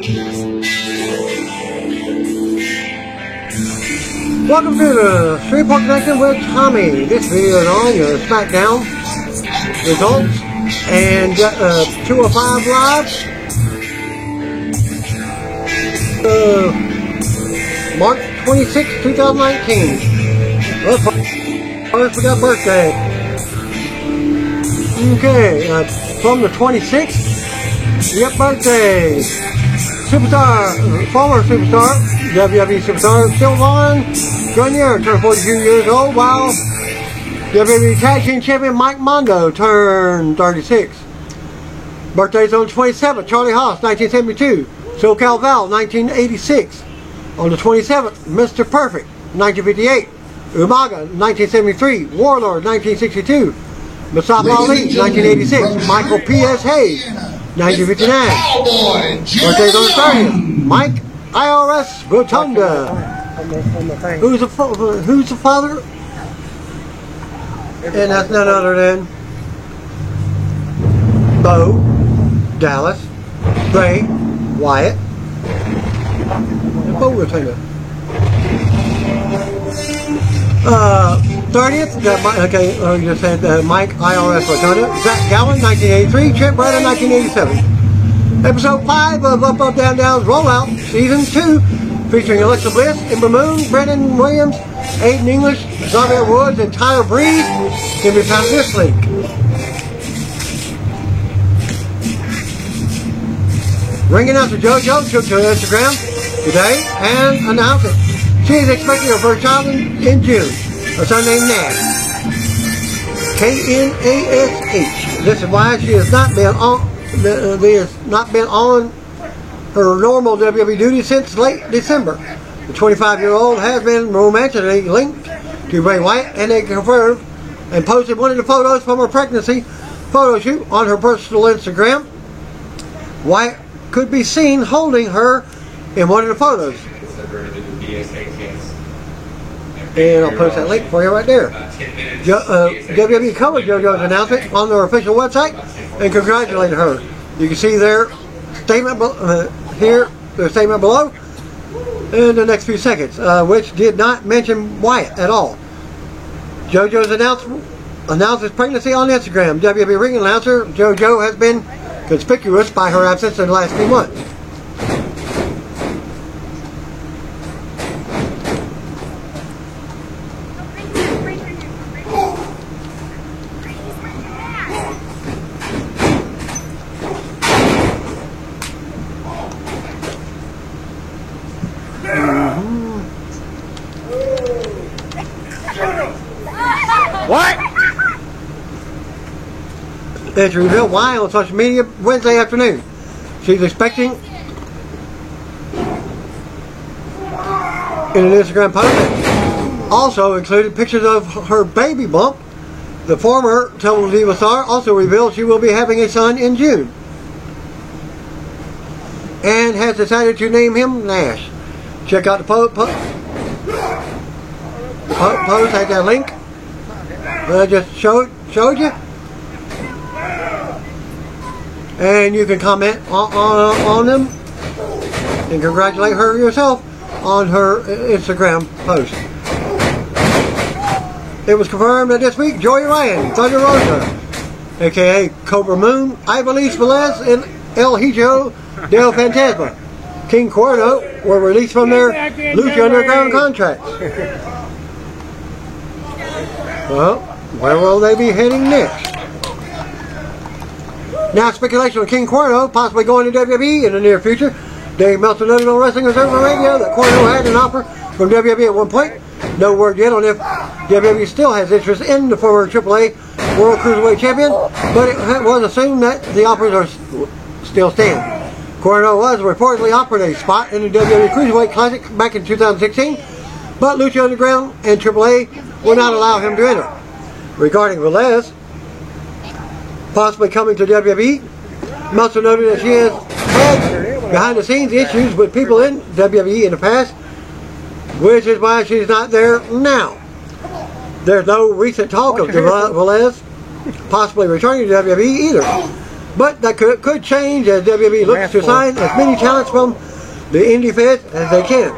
Welcome to the Shreveport Connection with Tommy. This video is on your SmackDown results and 205 Live. March 26, 2019. First we got birthday. Okay, from the 26th, we got birthday. Superstar, former superstar, WWE superstar, Sylvain Grenier turned 42 years old, while WWE Tag Team Champion Mike Mondo turned 36. Birthdays on the 27th, Charlie Haas, 1972. SoCal Val, 1986. On the 27th, Mr. Perfect, 1958. Umaga, 1973. Warlord, 1962. Mustafa Ali, 1986. Michael P.S. Hayes, 1959. Birthdays on the 30th, Mike IRS Rotunda. Who's the father? And that's none other than Bo Dallas, Bray Wyatt, and Bo Rotunda. 30th, okay, you just said Mike IRS Rotunda. Zach Gallen, 1983. Trent Brennan, 1987. Episode 5 of Up, Up, Down, Down's Rollout, Season 2, featuring Alexa Bliss, Ember Moon, Brendan Williams, Aiden English, Xavier Woods, and Tyler Breeze, can be found in this link. Ring announcer JoJo took to Instagram today and announced that she is expecting her first child in June, a son named Nash. K-N-A-S-H. This is why she has not been on her normal WWE duty since late December. The 25-year-old has been romantically linked to Bray Wyatt, and they confirmed and posted one of the photos from her pregnancy photo shoot on her personal Instagram. Wyatt could be seen holding her in one of the photos. And I'll post that link for you right there. WWE covered JoJo's announcement on their official website and congratulated her. You can see their statement here, their statement below, in the next few seconds, which did not mention Wyatt at all. JoJo's announced his pregnancy on Instagram. WWE ring announcer JoJo has been conspicuous by her absence in the last few months. What? It's revealed why on social media Wednesday afternoon. She's expecting, in an Instagram post that also included pictures of her baby bump. The former Total Diva star also revealed she will be having a son in June and has decided to name him Nash. Check out the post at that link. I just showed you, and you can comment on them and congratulate her yourself on her Instagram post. It was confirmed that this week Joey Ryan, Thunder Rosa, aka Cobra Moon, Ivelisse Velez, and El Hijo del Fantasma, King Cuerno, were released from their Lucha Underground contracts. Well, where will they be heading next? Now, speculation on King Cuerno possibly going to WWE in the near future. Dave Meltzer noted on Wrestling Observer Radio that Cuerno had an offer from WWE at one point. No word yet on if WWE still has interest in the former AAA World Cruiserweight Champion, but it was assumed that the offers are still stand. Cuerno was reportedly offered a spot in the WWE Cruiserweight Classic back in 2016, but Lucha Underground and AAA will not allow him to enter. Regarding Velez possibly coming to WWE, Meltzer noted that she has had behind-the-scenes issues with people in WWE in the past, which is why she's not there now. There's no recent talk of Velez possibly returning to WWE either. But that could change as WWE looks to sign as many talents from the indie feds as they can.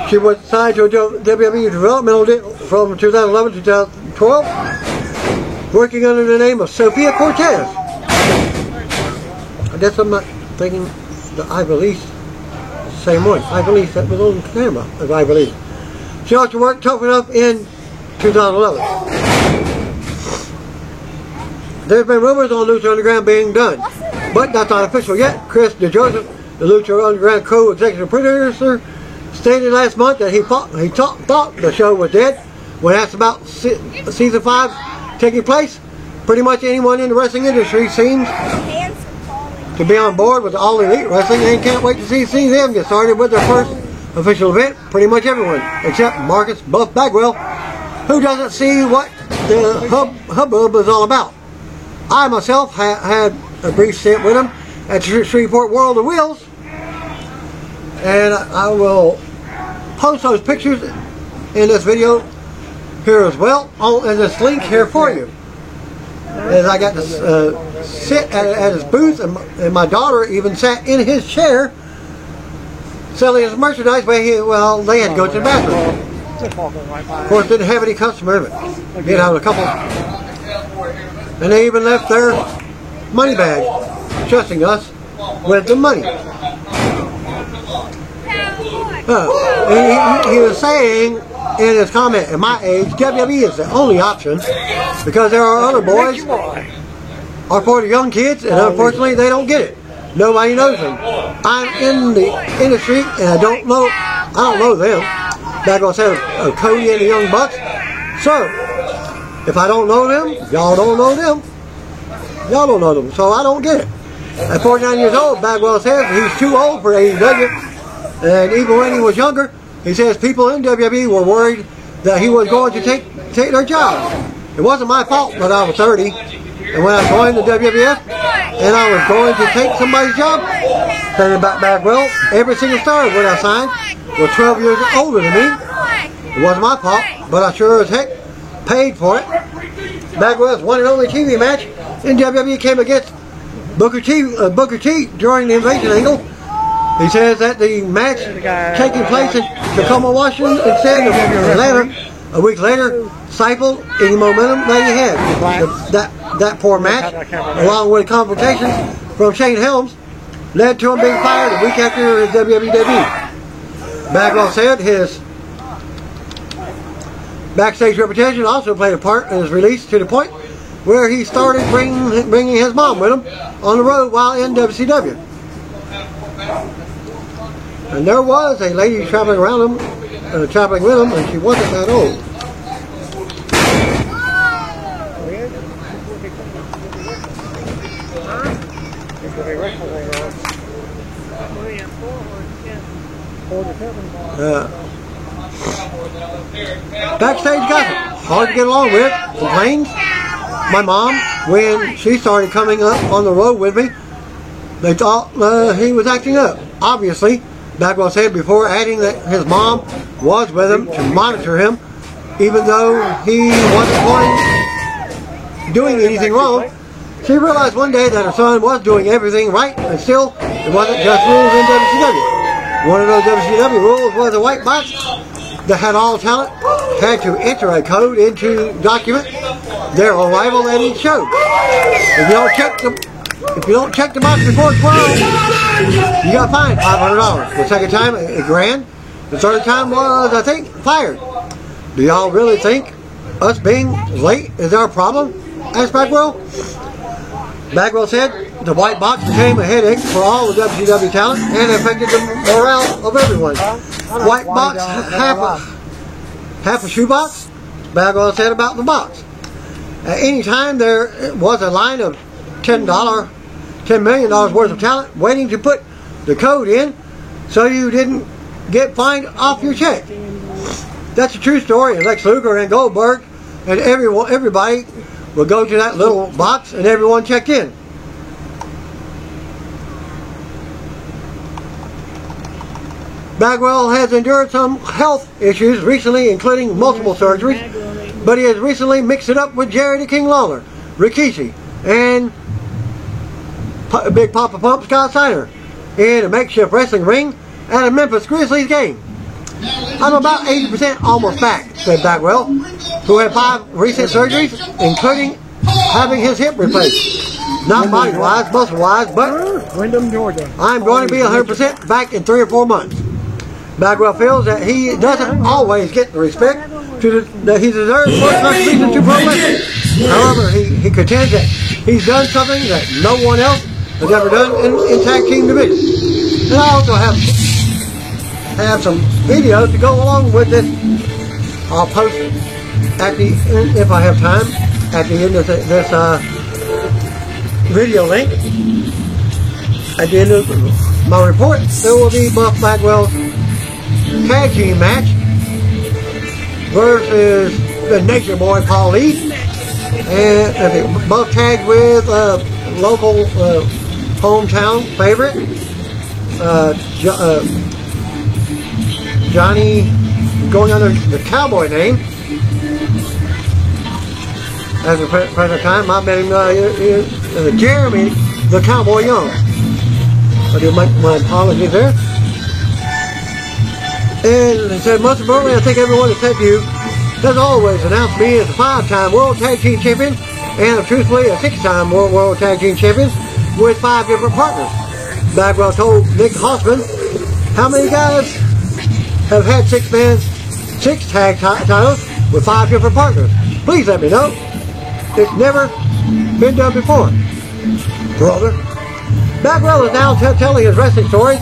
She was signed to a WWE developmental deal from 2011 to 2012, working under the name of Sophia Cortez. I guess I'm not thinking the Ivory same one. Ivory that was on camera as Ivory. She also worked Tough Enough in 2011. There's been rumors on Lucha Underground being done, but that's not official yet. Chris DeJoseph, the Lucha Underground co-executive producer, stated last month that he thought the show was dead. When asked about season 5 taking place, pretty much anyone in the wrestling industry seems to be on board with All Elite Wrestling and can't wait to see them get started with their first official event. Pretty much everyone, except Marcus Buff Bagwell, who doesn't see what the hubbub is all about. I myself had a brief stint with him at Shreveport World of Wheels, and I will post those pictures in this video here as well, and this link here for you. As I got to sit at his booth, and my daughter even sat in his chair selling his merchandise. Well, they had to go to the bathroom. Of course, didn't have any customer of it. Did have a couple, and they even left their money bag, trusting us with the money. He was saying in his comment, at my age, WWE is the only option because there are other boys are for the young kids, and unfortunately they don't get it. Nobody knows them. I'm in the industry and I don't know them. Bagwell said of Cody and the Young Bucks. So, if I don't know them, y'all don't know them. Y'all don't know them, so I don't get it. At 49 years old, Bagwell says he's too old for AEW. And even when he was younger, he says people in WWE were worried that he was going to take their job. It wasn't my fault that I was 30, and when I joined the WWF, and I was going to take somebody's job, saying about Bagwell, every single star when I signed was 12 years older than me. It wasn't my fault, but I sure as heck paid for it. Bagwell's one and only TV match in WWE came against Booker T during the Invasion angle. He says that the match taking place in Tacoma, Washington instead of Atlanta a week later stifled any momentum that he had. That poor match, along with confrontation from Shane Helms, led to him being fired a week after his WWE debut. Bagwell said his backstage reputation also played a part in his release to the point where he started bringing his mom with him on the road while in WCW. And there was a lady traveling around him, traveling with him, and she wasn't that old. Backstage gossip, hard to get along with, complains. My mom, when she started coming up on the road with me, they thought he was acting up. Obviously, Bagwell said before adding that his mom was with him to monitor him, even though he wasn't doing anything wrong. She realized one day that her son was doing everything right, and still, it wasn't just rules in WCW. One of those WCW rules was a white box that had all talent had to enter a code into document their arrival at each show. If you don't check the box before 12, you got fined $500. The second time, $1,000. The third time was, I think, fired. Do y'all really think us being late is our problem? Asked Bagwell. Bagwell said the white box became a headache for all the WCW talent and affected the morale of everyone. White box, half a shoebox? Bagwell said about the box. At any time there was a line of $10 million worth of talent waiting to put the code in so you didn't get fined off your check. That's a true story, and Lex Luger and Goldberg and everybody would go to that little box and everyone checked in. Bagwell has endured some health issues recently, including multiple surgeries, but he has recently mixed it up with Jerry the King Lawler, Rikishi, and Big Papa Pump Scott Steiner in a makeshift wrestling ring at a Memphis Grizzlies game. I'm about 80% almost back, said Bagwell, who had 5 recent surgeries, including having his hip replaced. Not body-wise, muscle-wise, but Wyndham, Georgia. I'm going to be 100% back in 3 or 4 months. Bagwell feels that he doesn't always get the respect that he deserves for his contribution to pro wrestling. However, he contends that he's done something that no one else has ever done in tag team division. And I also have some videos to go along with this. I'll post at the end, if I have time, at the end of this video link. At the end of my report, there will be Buff Bagwell's tag team match versus the Nature Boy Paul Lee, and both tagged with local hometown favorite Johnny, going under the Cowboy name. At the present time, I met him, Jeremy the Cowboy Young. I do make my apologies there. And he said, most importantly, I think everyone has said to you, has always announced me as a 5-time World Tag Team Champion, and truthfully a 6-time World Tag Team Champion with 5 different partners. Bagwell told Nick Hossman, how many guys have had 6 tag titles with 5 different partners? Please let me know. It's never been done before, brother. Bagwell is now telling his wrestling story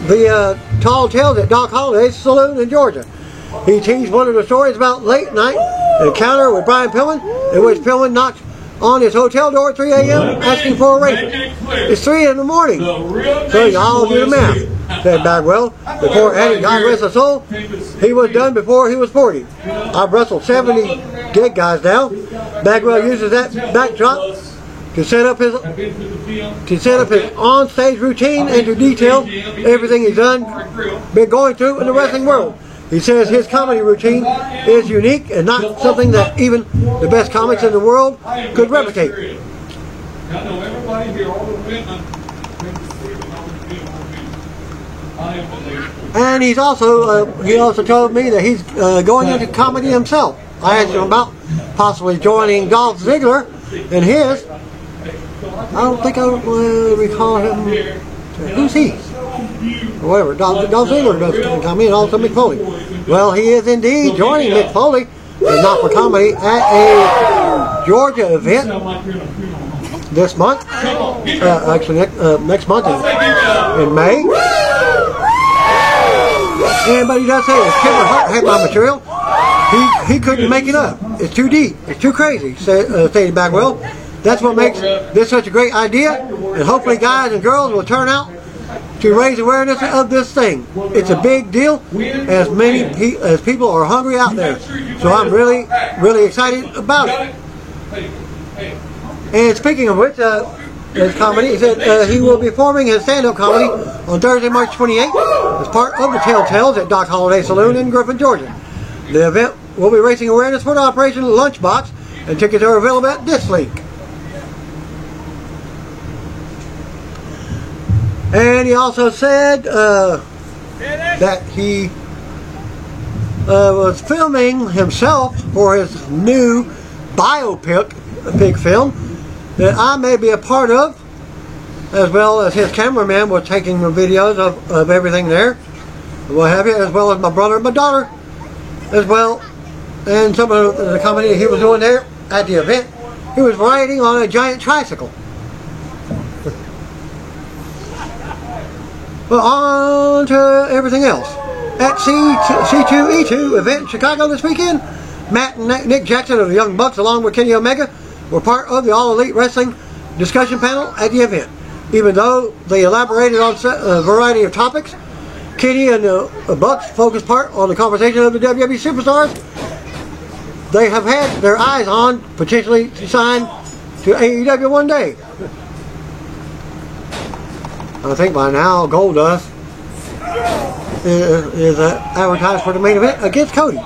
via Tall Tales at Doc Holliday's Saloon in Georgia. He teased one of the stories about late night encounter with Brian Pillman, in which Pillman knocked on his hotel door at 3 a.m. asking for a racer. It's 3 in the morning, so y'all do the math, said Bagwell, before adding, God rest his soul, he was done before he was 40. I've wrestled 70 dead guys now. Bagwell uses that backdrop to set up his on-stage routine and to detail everything he's been going through in the wrestling world. He says his comedy routine is unique and not something that even the best comics in the world could replicate. And he also told me that he's going into comedy himself. I asked him about possibly joining Dolph Ziggler in his. I don't think I recall him. Who's he? Or whatever. Dolph Ziggler does come in, also Mick Foley. Well, he is indeed joining Mick Foley, and not for comedy, at a Georgia event this month. Actually, next month in May. But he does say if Kevin Hart had my material, he couldn't make it up. It's too deep. It's too crazy, stated Bagwell. That's what makes this such a great idea, and hopefully guys and girls will turn out to raise awareness of this thing. It's a big deal, as people are hungry out there. So I'm really, really excited about it. And speaking of which, his comedy, he said he will be performing his stand-up comedy on Thursday, March 28th, as part of the Telltales at Doc Holliday Saloon in Griffin, Georgia. The event will be raising awareness for the Operation Lunchbox, and tickets are available at this link. And he also said that he was filming himself for his new biopic film that I may be a part of, as well as his cameraman was taking the videos of everything there, what have you, as well as my brother and my daughter, as well, and some of the comedy he was doing there at the event. He was riding on a giant tricycle. Well, on to everything else. At C2E2 event in Chicago this weekend, Matt and Nick Jackson of the Young Bucks, along with Kenny Omega, were part of the All Elite Wrestling discussion panel at the event. Even though they elaborated on a variety of topics, Kenny and the Bucks focused part on the conversation of the WWE superstars they have had their eyes on potentially to sign to AEW one day. I think by now Goldust is advertised for the main event against Cody.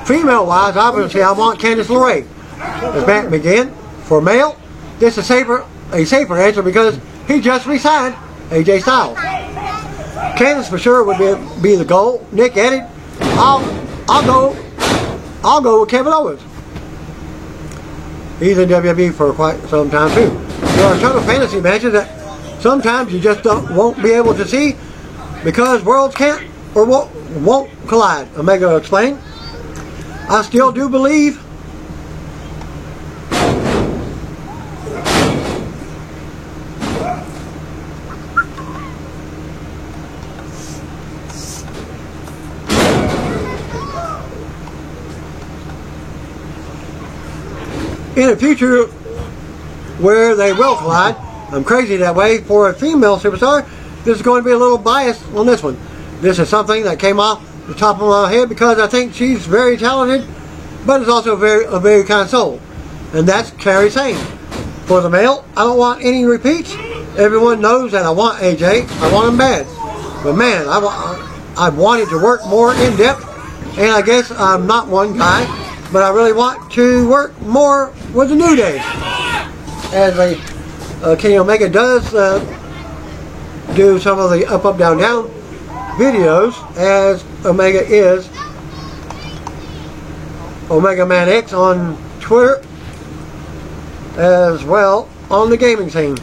Female-wise, obviously I want Candice LeRae as Matt began. For male, this is Sabre a safer answer because he just re-signed AJ Styles. Candice for sure would be the goal. Nick added, I'll go with Kevin Owens. He's in WWE for quite some time too. There are total fantasy matches that sometimes you just won't be able to see because worlds can't or won't collide. Omega explained. I still do believe in a future where they will collide. I'm crazy that way. For a female superstar, this is going to be a little biased on this one. This is something that came off the top of my head because I think she's very talented, but is also a very kind soul. And that's Kairi Sane. For the male, I don't want any repeats. Everyone knows that I want AJ. I want him bad. But man, I've wanted to work more in depth, and I guess I'm not one guy, but I really want to work more with the New Day. As Kenny Omega does do some of the up, down, down videos, as Omega is Omega Man X on Twitter, as well on the gaming scene.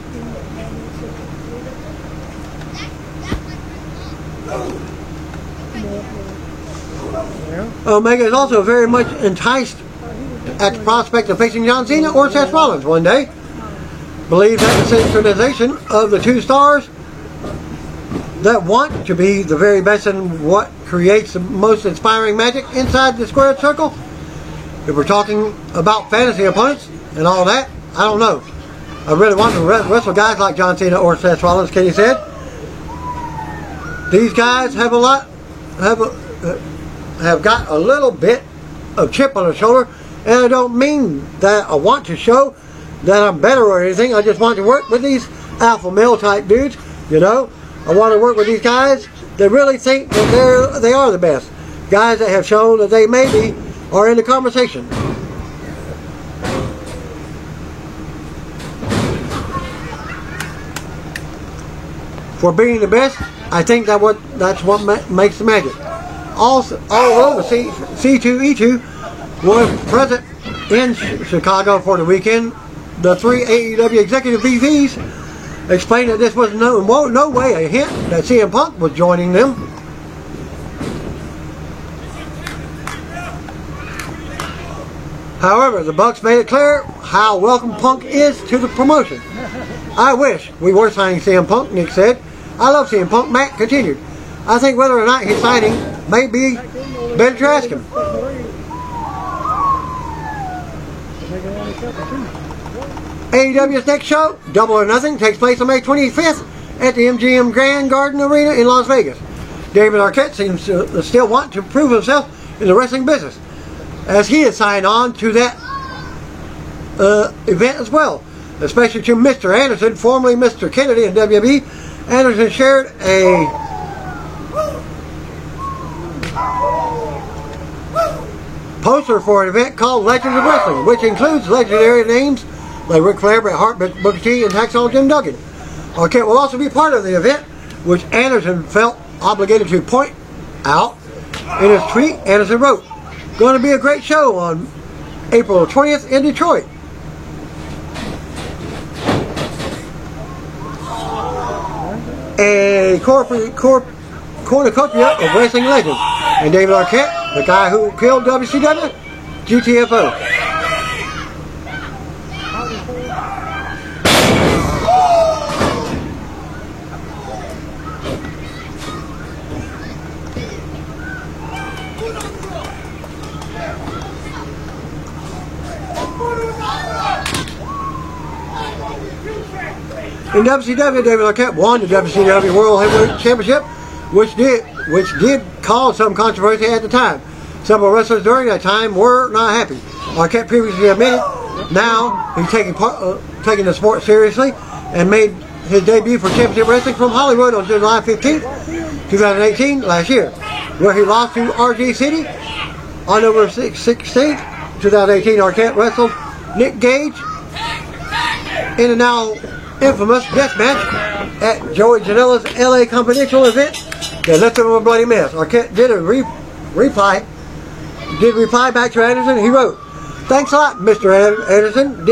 Omega is also very much enticed at the prospect of facing John Cena or Seth Rollins one day. Believes that the synchronization of the two stars that want to be the very best in what creates the most inspiring magic inside the squared circle. If we're talking about fantasy opponents and all that, I don't know. I really want to wrestle guys like John Cena or Seth Rollins, Kenny said. These guys have have got a little bit of chip on their shoulder, and I don't mean that I want to show that I'm better or anything. I just want to work with these alpha male type dudes, you know. I want to work with these guys that really think that they are the best. Guys that have shown that they maybe are in the conversation. For being the best, I think that's what makes the magic. Also, although the C2E2 was present in Chicago for the weekend, the three AEW executive VPs explained that this was no way a hint that CM Punk was joining them. However, the Bucks made it clear how welcome Punk is to the promotion. I wish we were signing CM Punk, Nick said. I love CM Punk, Matt continued. I think whether or not he's signing may be better to ask him. AEW's next show, Double or Nothing, takes place on May 25th at the MGM Grand Garden Arena in Las Vegas. David Arquette seems to still want to prove himself in the wrestling business, as he has signed on to that event as well, especially to Mr. Anderson, formerly Mr. Kennedy in WWE. Anderson shared a poster for an event called Legends of Wrestling, which includes legendary names like Ric Flair, Bret Hart, Booker T, and Hacksaw Jim Duggan. Arquette will also be part of the event, which Anderson felt obligated to point out. In his tweet, Anderson wrote, "Going to be a great show on April 20th in Detroit." A cornucopia of wrestling legends. And David Arquette, the guy who killed WCW, GTFO. In WCW, David Arquette won the WCW World Heavyweight Championship, which did cause some controversy at the time. Several wrestlers during that time were not happy. Arquette previously admitted now he's taking the sport seriously and made his debut for Championship Wrestling from Hollywood on July 15th, 2018, last year, where he lost to RG City. On November 16th, 2018, Arquette wrestled Nick Gage in the now infamous death match at Joey Janela's LA Confidential event that left him a bloody mess. Arquette did reply back to Anderson. He wrote, "Thanks a lot, Mr. Anderson.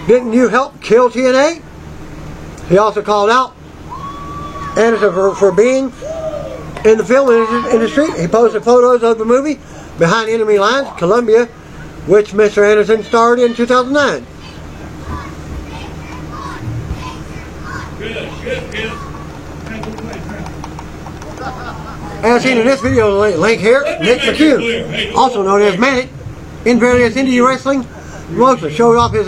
Didn't you help kill TNA?" He also called out Anderson for being in the film industry. He posted photos of the movie Behind Enemy Lines, Columbia, which Mr. Anderson starred in 2009. As seen in this video link here, Nick McCune, also known as Manic, in various indie wrestling promotions, showed off his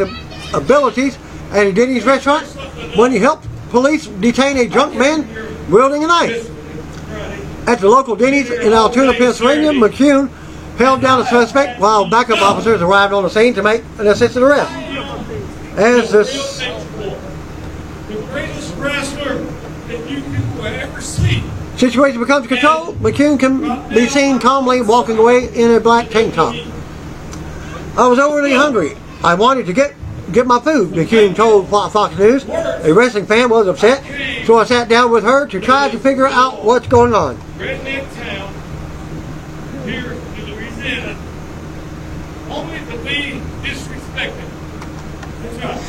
abilities at a Denny's restaurant when he helped police detain a drunk man wielding a knife. At the local Denny's in Altoona, Pennsylvania, McCune held down a suspect while backup officers arrived on the scene to make an assisted arrest. As this situation becomes controlled, McCune can be seen calmly walking away in a black tank top. "I was overly hungry. I wanted to get my food," McCune told Fox News. A wrestling fan was upset, so I sat down with her to try to figure out what's going on. Redneck town here in Louisiana, only to be disrespected. That's right.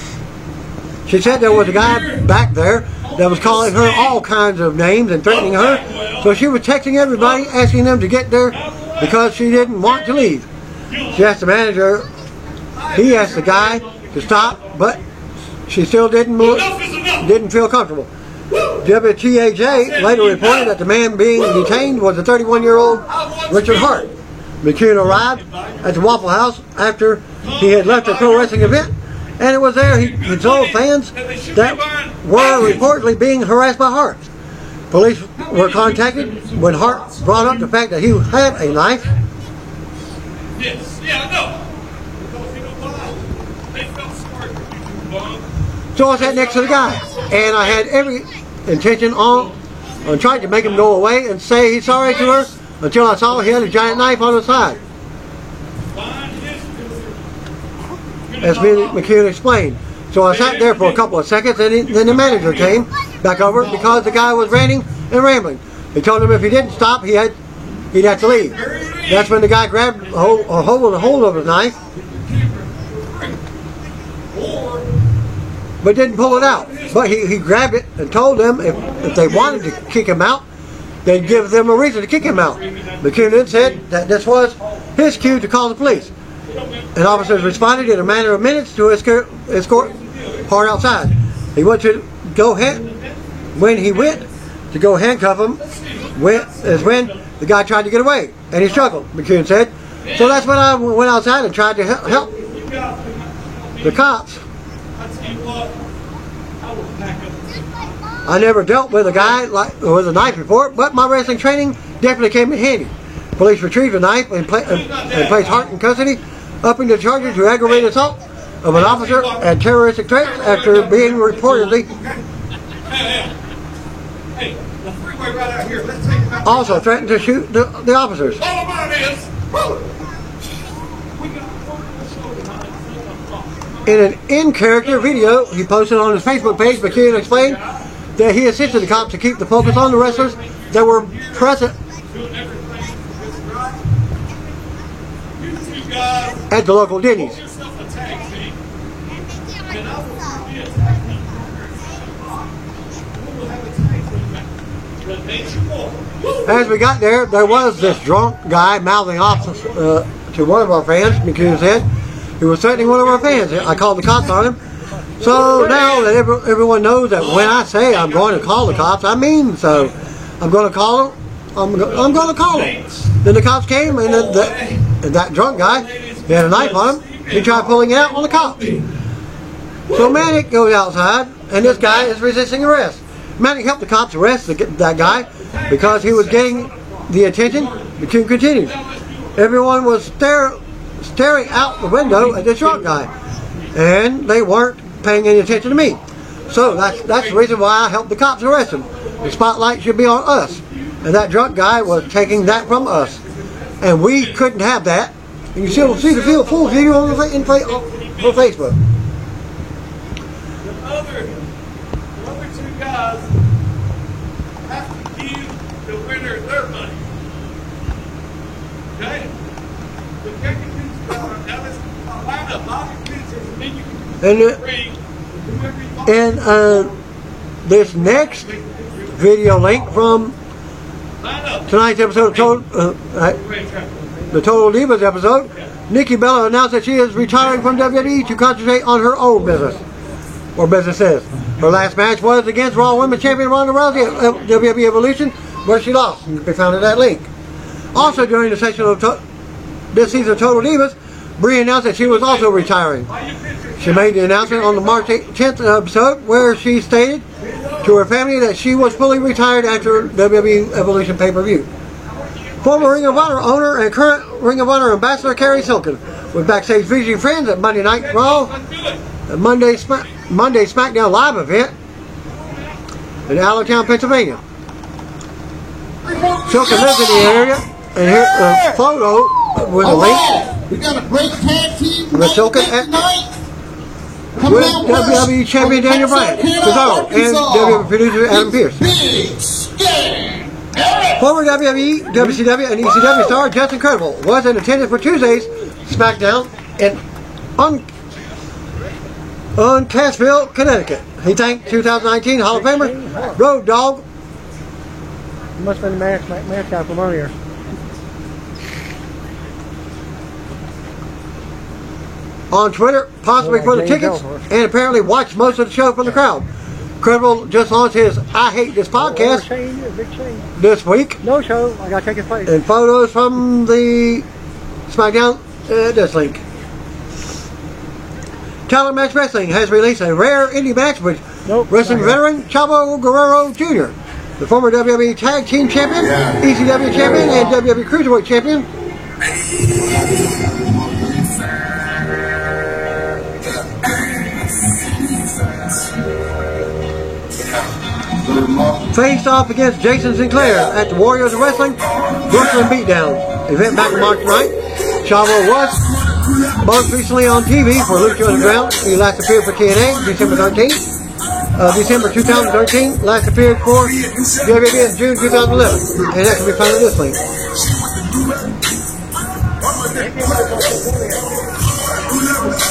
She said there was a guy back there that was calling her all kinds of names and threatening her, so she was texting everybody asking them to get there because she didn't want to leave. She asked the manager, he asked the guy to stop, but she still didn't feel comfortable. WTAJ later reported that the man being detained was a 31-year-old Richard Hart. McCune arrived at the Waffle House after he had left a pro wrestling event, and it was there he told fans that were reportedly being harassed by Hart. Police were contacted when Hart brought up the fact that he had a knife. Yes, yeah, I know. Because you know why? They felt smart, you bum. So I sat next to the guy, and I had every intention on trying to make him go away and say he's sorry to her until I saw he had a giant knife on his side. As McCune explained. So I sat there for a couple of seconds, and then the manager came back over because the guy was ranting and rambling. He told him if he didn't stop, he'd have to leave. That's when the guy grabbed a hold of his knife, but didn't pull it out. But he grabbed it and told them if they wanted to kick him out, they'd give them a reason to kick him out. McCune then said that this was his cue to call the police. And officers responded in a matter of minutes to escort Hart outside. When he went to go handcuff him, when the guy tried to get away, and he struggled, McCune said. So that's when I went outside and tried to help the cops. I never dealt with a guy with a knife before, but my wrestling training definitely came in handy. Police retrieved the knife and placed Hart in custody, upping the charges to aggravated assault of an officer and terroristic threats after being reportedly also threatened to shoot the officers. In an in-character video he posted on his Facebook page, McCune explained that he assisted the cops to keep the focus on the wrestlers that were present at the local Denny's. As we got there, there was this drunk guy mouthing off to one of our fans, McCune said. He was threatening one of our fans. I called the cops on him. So now that everyone knows that when I say I'm going to call the cops, I mean so. I'm going to call them. I'm going to call them. Then the cops came, and that drunk guy, he had a knife on him. He tried pulling it out on the cops. So Manic goes outside, and this guy is resisting arrest. Manic helped the cops arrest that guy because he was getting the attention. McCune continued. Everyone was staring out the window at this drunk guy, and they weren't paying any attention to me. So that's the reason why I helped the cops arrest him. The spotlight should be on us, and that drunk guy was taking that from us, and we couldn't have that. And you still see the full video on Facebook. other two guys have to give the winner their money. Okay? The second two now let's line up. Bobby Fish and then you can ring whoever you want. And this next video link from tonight's episode of the Total Divas episode, Nikki Bella announced that she is retiring from WWE to concentrate on her own business, or businesses. Her last match was against Raw Women's Champion Ronda Rousey at WWE Evolution, where she lost. You can find that link. Also during the session of this season of Total Divas, Brie announced that she was also retiring. She made the announcement on the March 10th episode where she stated to her family that she was fully retired after WWE Evolution pay-per-view. Former Ring of Honor owner and current Ring of Honor ambassador Carrie Silken was backstage visiting friends at Monday Night Raw, a Monday SmackDown Live event in Allentown, Pennsylvania. Silken lives in the area, and here's a photo with a link. We got a great tag team The Silken with WWE Champion Daniel Bryan, Cesaro, and WWE producer Adam Pearce. Former WWE, WCW, and ECW star Justin Credible was in attendance for Tuesday's SmackDown in Cassville, Connecticut. He thanked 2019 Hall of Famer Road Dogg. Must have been the match guy from earlier. On Twitter, possibly for the tickets, and apparently watched most of the show from the crowd. Credible just launched his I Hate This podcast this week. No show, I gotta take his place. And photos from the SmackDown, this link. Talent Match Wrestling has released a rare indie match with wrestling veteran Chavo Guerrero Jr., the former WWE Tag Team Champion, ECW Champion, and WWE Cruiserweight Champion. Faced off against Jason Sinclair at the Warriors of Wrestling Brooklyn Beatdown event back in March 9th. Chavo was most recently on TV for Lucha Underground. He last appeared for TNA December 13th. December 2013, last appeared for WWE in June 2011. And that can be found in this link.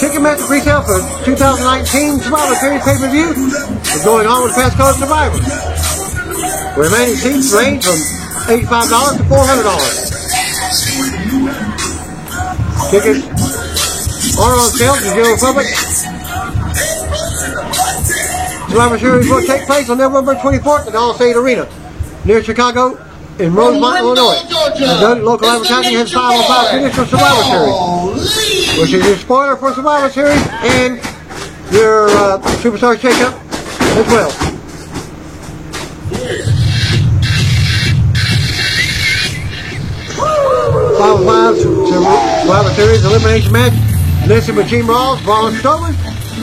Ticketmaster pre-sale for 2019 Survivor Series pay-per-view is going on with Passcode Survivor. Remaining seats range from $85 to $400. Tickets are on sale to the general public. Survivor Series will take place on November 24th at Allstate Arena near Chicago in Rosemont, Illinois. The local advertising has 505 traditional Survivor Series, which is your spoiler for Survivor Series and your Superstar Shakeup as well. 505 Survivor Series elimination match listed with Team Raw's Braun Strowman,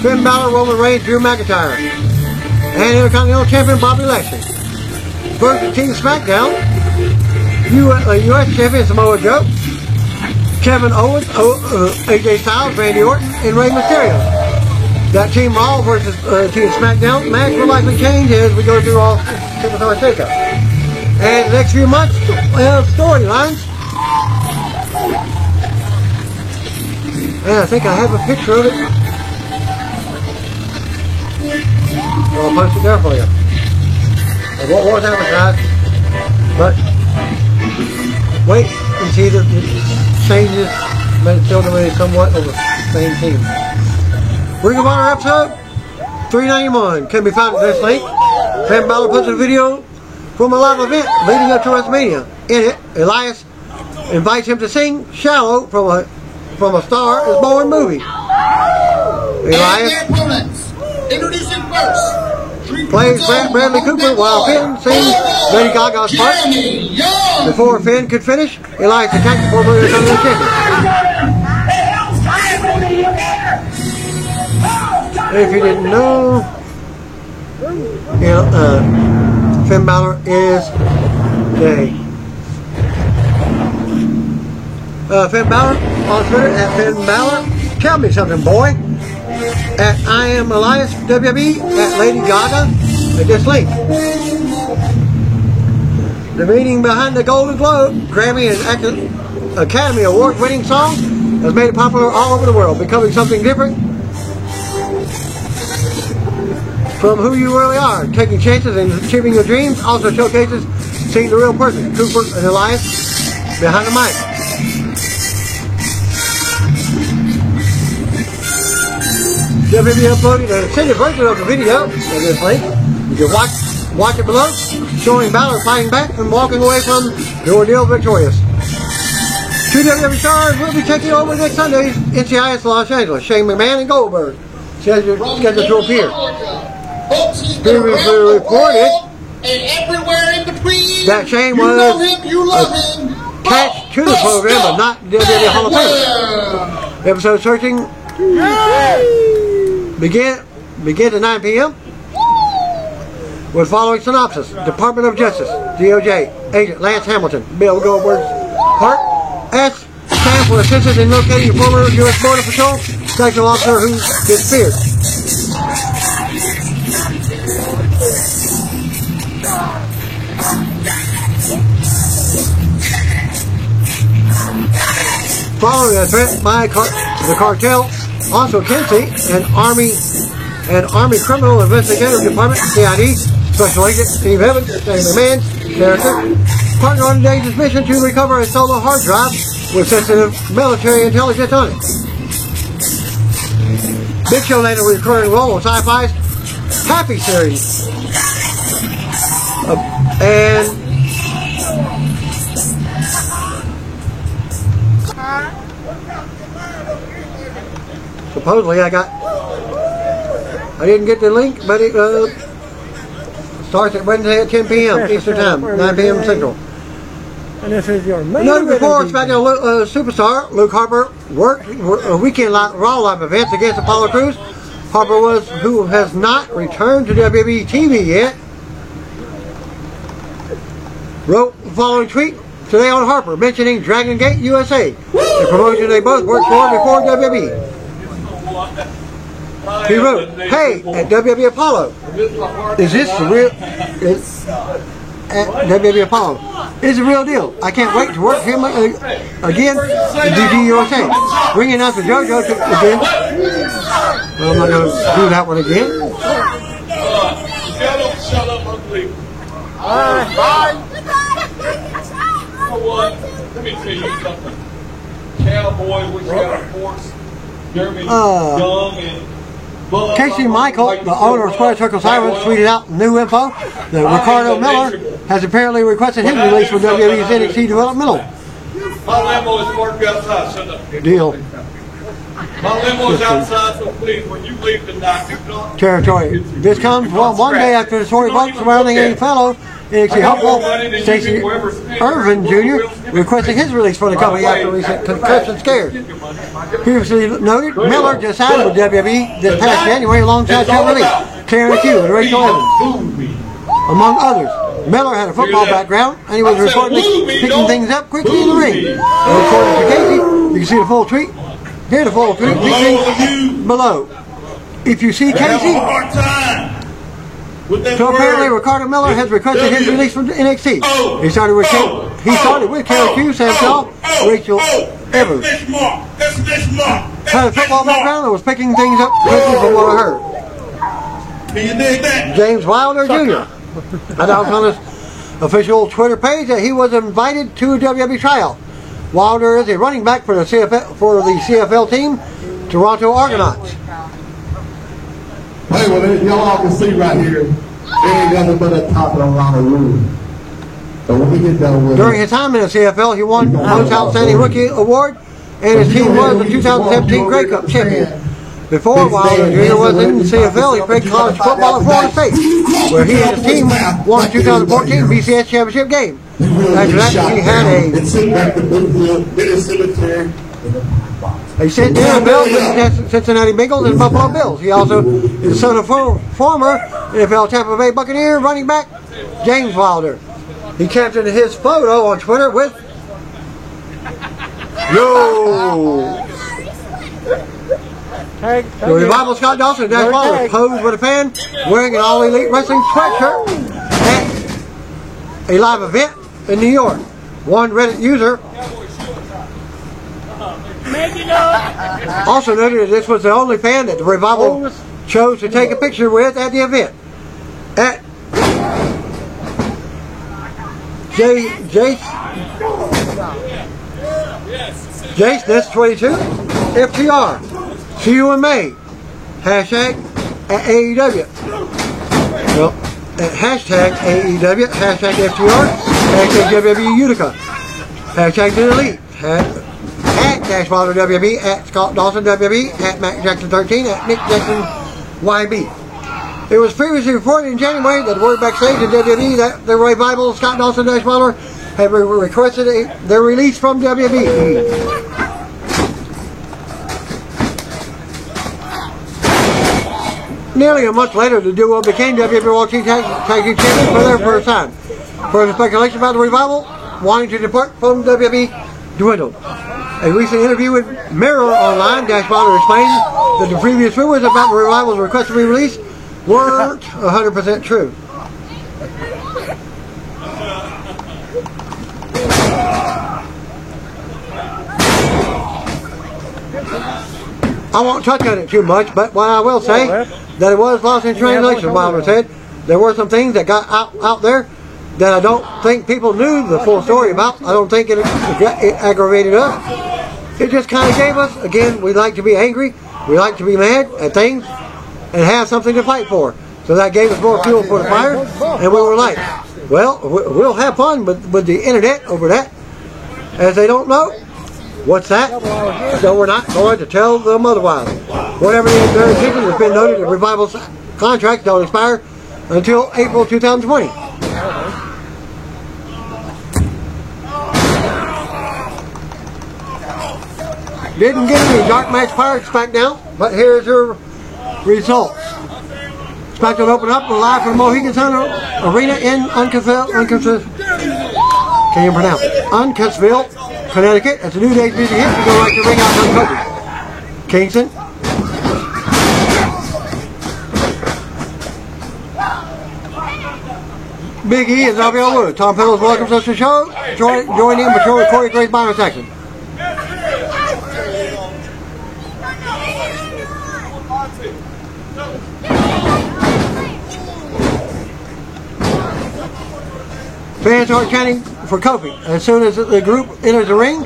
Finn Balor, Roman Reigns, Drew McIntyre, and Intercontinental Champion Bobby Lashley. First Team SmackDown, U.S. Champion Samoa Joe, Kevin Owens, AJ Styles, Randy Orton, and Rey Mysterio. That Team Raw versus Team SmackDown match will likely change as we go through all Superstar Shakeup. And the next few months, storylines. And I think I have a picture of it. I'll post it there for you. Of what was advertised. But wait and see the changes, but it's still going to be somewhat of the same team. Ring of Honor episode 391 can be found at this link. Finn Balor puts a video from a live event leading up to WrestleMania. In it, Elias invites him to sing "Shallow" from a Star is Born movie. Elias Introducing first. plays Bradley Cooper while Finn sings Lady Gaga's part. Before Finn could finish, Elias attacked the former Intercontinental Champion. If you didn't know, Finn Balor is gay. Finn Balor on Twitter at Finn Balor. Tell me something, boy. at I Am Elias WWE, at Lady Gaga, at this link. The meaning behind the Golden Globe, Grammy and Academy Award winning song has made it popular all over the world, becoming something different from who you really are. Taking chances and achieving your dreams also showcases seeing the real person, Cooper and Elias, behind the mic. WWE uploaded an extended version of the video of this link. You can watch it below, showing Balor fighting back and walking away from the ordeal victorious. Two WWE stars will be taking over next Sunday's NCIS Los Angeles. Shane McMahon and Goldberg scheduled to appear. Previously reported that Shane was attached to the program but not WWE Hall of Fame. Episode searching begins at 9 p.m. with following synopsis. Department of Justice, DOJ, Agent Lance Hamilton, Bill Goldberg's part, asks staff for assistance in locating a former U.S. Border Patrol special officer who disappeared. Following a threat by the cartel, also Kinsey, an Army Criminal Investigative Department, CID, Special Agent Steve Evans, Shane McMahon's character, partner on today's mission to recover a solo hard drive with sensitive military intelligence on it. Big Show landed a recurring role on Sci-Fi's Happy series. And supposedly I didn't get the link, but it starts at Wednesday at 10 p.m. Eastern Time, 9 p.m. Central. And this is your main Noted before, SmackDown superstar Luke Harper worked a weekend Raw live events against Apollo Crews. Harper who has not returned to WWE TV yet, wrote the following tweet today on Harper, mentioning Dragon Gate USA, the promotion they both worked for before WWE. He wrote, "Hey, at WWE Apollo, is this the real? At WWE Apollo, it's a real deal. I can't wait to work him again in DG USA. Bringing out the JoJo again. Well, I'm not going to do that one again." Shut up, ugly. Let me tell you something. Cowboy, we got a horse. Jeremy Young and Casey Michael, the owner of Square Circle Sirens, tweeted out new info that Ricardo Miller has apparently requested his release from WWE's NXT Developmental my limo is parked outside. Shut up. deal My limo is outside, so please, when you leave tonight, do not territory. This comes one day after the story broke surrounding a fellow NXT hopeful Stacey Irvin Jr. requesting his release from the company after recent concussion scares. Previously noted, Miller just signed with WWE this past January alongside Kevin Lee, Karen Q, and Rachel Evans, among others. Miller had a football background, and he was reportedly picking things up quickly in the ring. According to Casey, you can see the full tweet. Here's the full tweet below. If you see Casey, so apparently Ricardo Miller has requested his release from NXT. He started with Karen Q, Sam Shaw, Rachel Evans. Had a football background and was picking things up quickly from what I heard. James Wilder Jr. announced on his official Twitter page that he was invited to a WWE tryout. Wilder is a running back for the CFL team, Toronto Argonauts. Hey, well, y'all all can see right here, there ain't nothing but a top around the room. So when we get done with During his time in the CFL, he won the Most Outstanding Rookie Award, and his team was the 2017 Grey Cup champion. Before Wilder Jr. was in the CFL, he played college football at Florida State, where he and his team won the 2014 BCS championship game. After that, he had a Cincinnati Bills with the Cincinnati Bengals and Buffalo Bills. He also is the son of former NFL Tampa Bay Buccaneer running back James Wilder. He captured his photo on Twitter with "Yo." The Revival Scott Dawson and Dash Waller posed with a fan, wearing an All Elite Wrestling sweatshirt at a live event in New York. One Reddit user also noted that this was the only fan that the Revival chose to take a picture with at the event. At Jace Ness 22 FTR. See you in May. Hashtag at AEW. Well, at hashtag AEW, hashtag FTR, hashtag WWE Utica, hashtag The Elite, at Dash Waller WB, at Scott Dawson WB, at Mac Jackson 13, at Nick Jackson YB. It was previously reported in January that the word backstage in WWE that the Revival Scott Dawson Dash Waller had requested their release from WWE. Nearly a month later, the duo became WWE World Tag Team Champions for their first time. Further speculation about the Revival wanting to depart from WWE dwindled. A recent interview with Mirror Online, Dash Waller explained that the previous rumors about the Revival's request to be released weren't 100% true. I won't touch on it too much, but what I will say that it was lost in translation. Wilder said there were some things that got out there that I don't think people knew the full story about. I don't think it aggravated us. It just kind of gave us, again, we like to be angry, we like to be mad at things, and have something to fight for. So that gave us more fuel for the fire, and we were like, well, we'll have fun with the internet over that, as they don't know. What's that? So we're not going to tell them otherwise. Whatever their intention has been noted, the Revival's contracts don't expire until April 2020. Didn't get any Dark Match Pirates SmackDown, but here's your results. SmackDown opened up live from Mohegan Sun Arena in Uncasville, Connecticut. As the New Day's music hit, we go right to ring out on Kofi Kingston. Big E and Xavier Woods. Tom Peddles welcomes us to the show. Joining mature Corey Grace Byron Saxon. Fans are chanting for Kofi. As soon as the group enters the ring,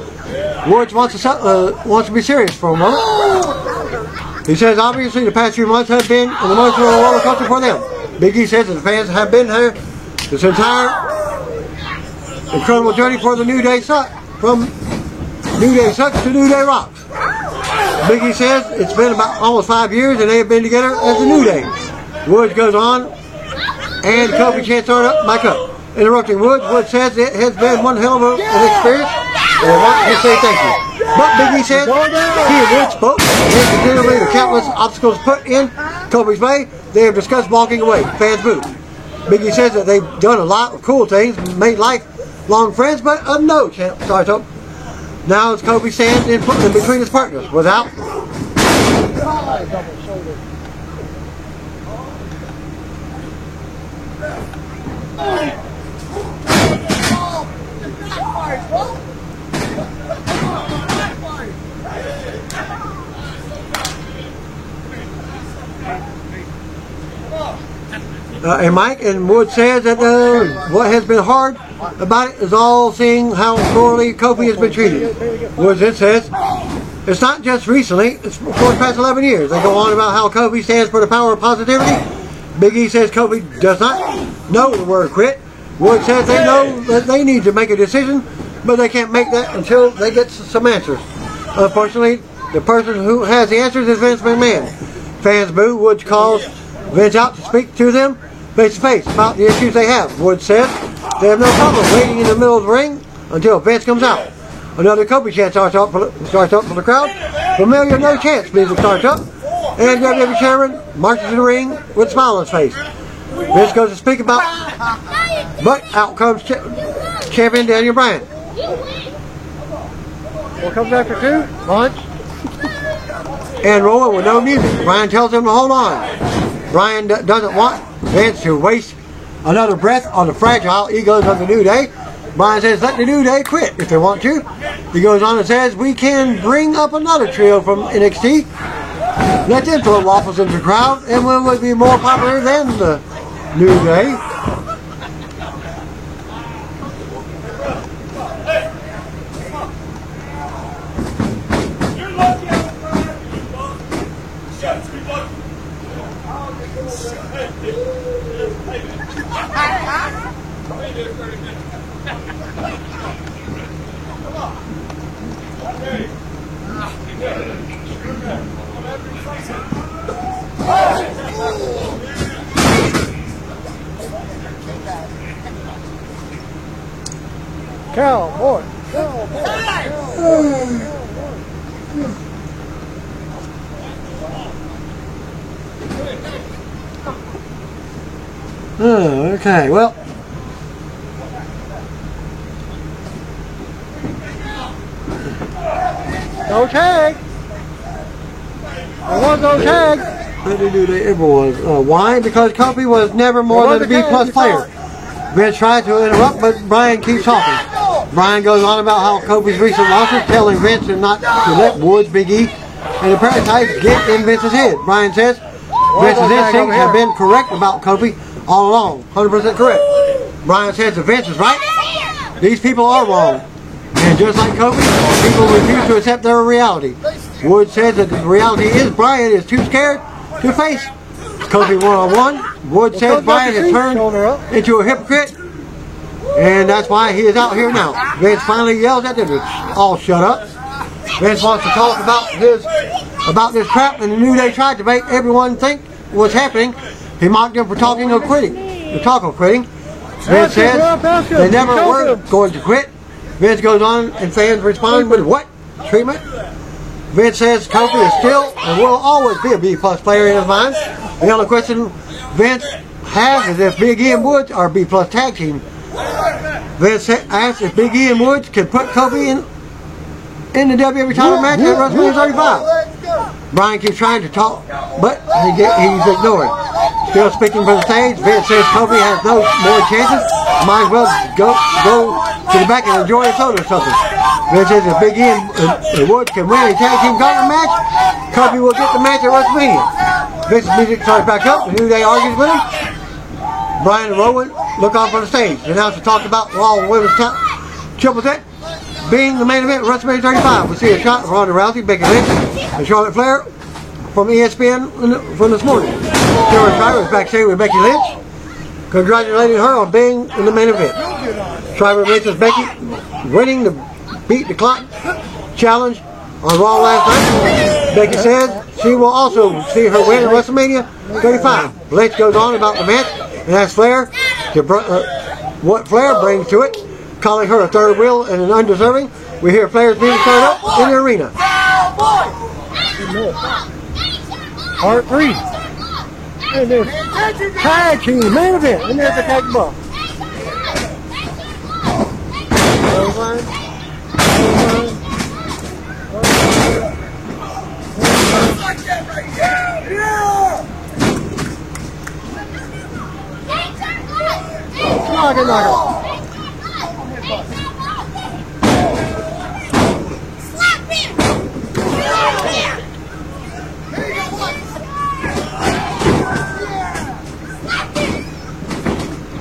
Woods wants to be serious for a moment. He says obviously the past few months have been an emotional roller coaster for them. Big E says that the fans have been here this entire incredible journey for the New Day Sucks, from New Day Sucks to New Day Rocks. Big E says it's been about almost 5 years and they have been together as the New Day. Woods goes on and Kofi can't start up back up. Interrupting Woods, Woods says it has been one hell of an experience and I want to say thank you. But Big E said he and Woods spoke and considerably the countless obstacles put in Kofi's way, they have discussed walking away. Fans boo. Big E says that they've done a lot of cool things, made lifelong friends, but of no chance starts up. Now as Kofi stands in between his partners without and Mike and Wood says that what has been hard about it is all seeing how thoroughly Kofi has been treated. Wood then says it's not just recently, it's for the past 11 years. They go on about how Kofi stands for the power of positivity. Big E says Kofi does not know the word quit. Wood says they know that they need to make a decision, but they can't make that until they get some answers. Unfortunately, the person who has the answers is Vince McMahon. Fans boo. Woods calls Vince out to speak to them face to face about the issues they have. Woods says they have no problem waiting in the middle of the ring until Vince comes out. Another Kofi chant starts up for the crowd. Familiar No Chance music starts up, and WWE Chairman marches in the ring with a smile on his face. Vince goes to speak about, but out comes champion Daniel Bryan. What comes after 2? Lunch. and rolling with no music. Bryan tells him to hold on. Bryan doesn't want Vince to waste another breath on the fragile egos of the New Day. Bryan says, let the New Day quit if they want to. He goes on and says, we can bring up another trio from NXT. Let them throw waffles into the crowd, and we'll be more popular than the New Day. Cowboy. Okay, well. No tag. There was no tag. What did they ever was? Why? Because Kofi was never more than a B+ player. Vince tried to interrupt, but Bryan keeps talking. Bryan goes on about how Kofi's recent losses, telling Vince not to let Woods, Big E, and the Parasites get in Vince's head. Bryan says Vince's instincts have been correct about Kofi all along, 100% correct. Bryan says that Vince is right. These people are wrong. And just like Kofi, people refuse to accept their reality. Woods says that the reality is Bryan is too scared to face Kofi one-on-one. Woods says Bryan has turned into a hypocrite, and that's why he is out here now. Vince finally yells at them to all shut up. Vince wants to talk about this crap, and the New Day tried to make everyone think what's happening. He mocked them for talking of quitting. The talk of quitting. Vince says they never were going to quit. Vince goes on, and fans respond with what? Treatment? Vince says Kofi is still and will always be a B+ player in his mind. The only question Vince has is if Big E and Woods are B+ tag team. Vince asks if Big E and Woods can put Kofi in the WWE title match at WrestleMania 35. Bryan keeps trying to talk, but he's ignored. Still speaking from the stage, Vince says Kofi has no more chances. Might as well go to the back and enjoy a soda or something. Vince says if Big E and Woods can win a tag team gauntlet match, Kofi will get the match at WrestleMania. Vince's music starts back up, and New Day argues with him. Bryan and Rowan look off on the stage. The announcer talked about Raw Women's Triple Threat being the main event of WrestleMania 35. We see a shot of Ronda Rousey, Becky Lynch, and Charlotte Flair from ESPN from this morning. Terry Schreiber is backstage with Becky Lynch, congratulating her on being in the main event. Schreiber mentions Becky winning the Beat the Clock challenge on Raw last night. Becky says she will also see her win at WrestleMania 35. Lynch goes on about the match and asks Flair what Flair brings to it, calling her a third wheel and an undeserving. We hear Flair's music start up in the arena. Part 3. And there's tag team main event. And there's the tag buff. Knock it.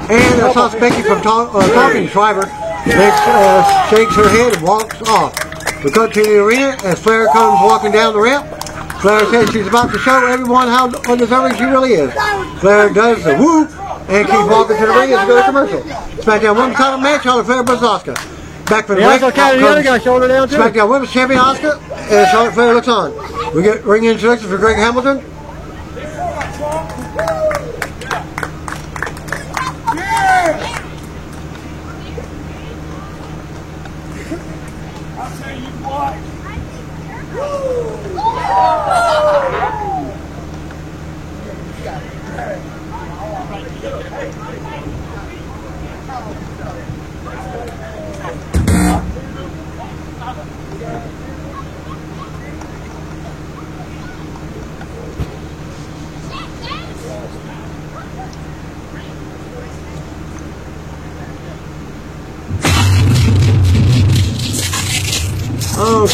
And I saw Becky from talking to Schreiber. Lynch shakes her head and walks off. We cut to the arena as Flair comes walking down the ramp. Flair says she's about to show everyone how undeserving she really is. Flair does the woo and keeps walking to the ring as we go to commercial. SmackDown Women's title match, Charlotte Flair versus Asuka. Back from the break, SmackDown Women's Champion Asuka, and Charlotte Flair looks on. We get ring introductions for Greg Hamilton. I'll tell you what.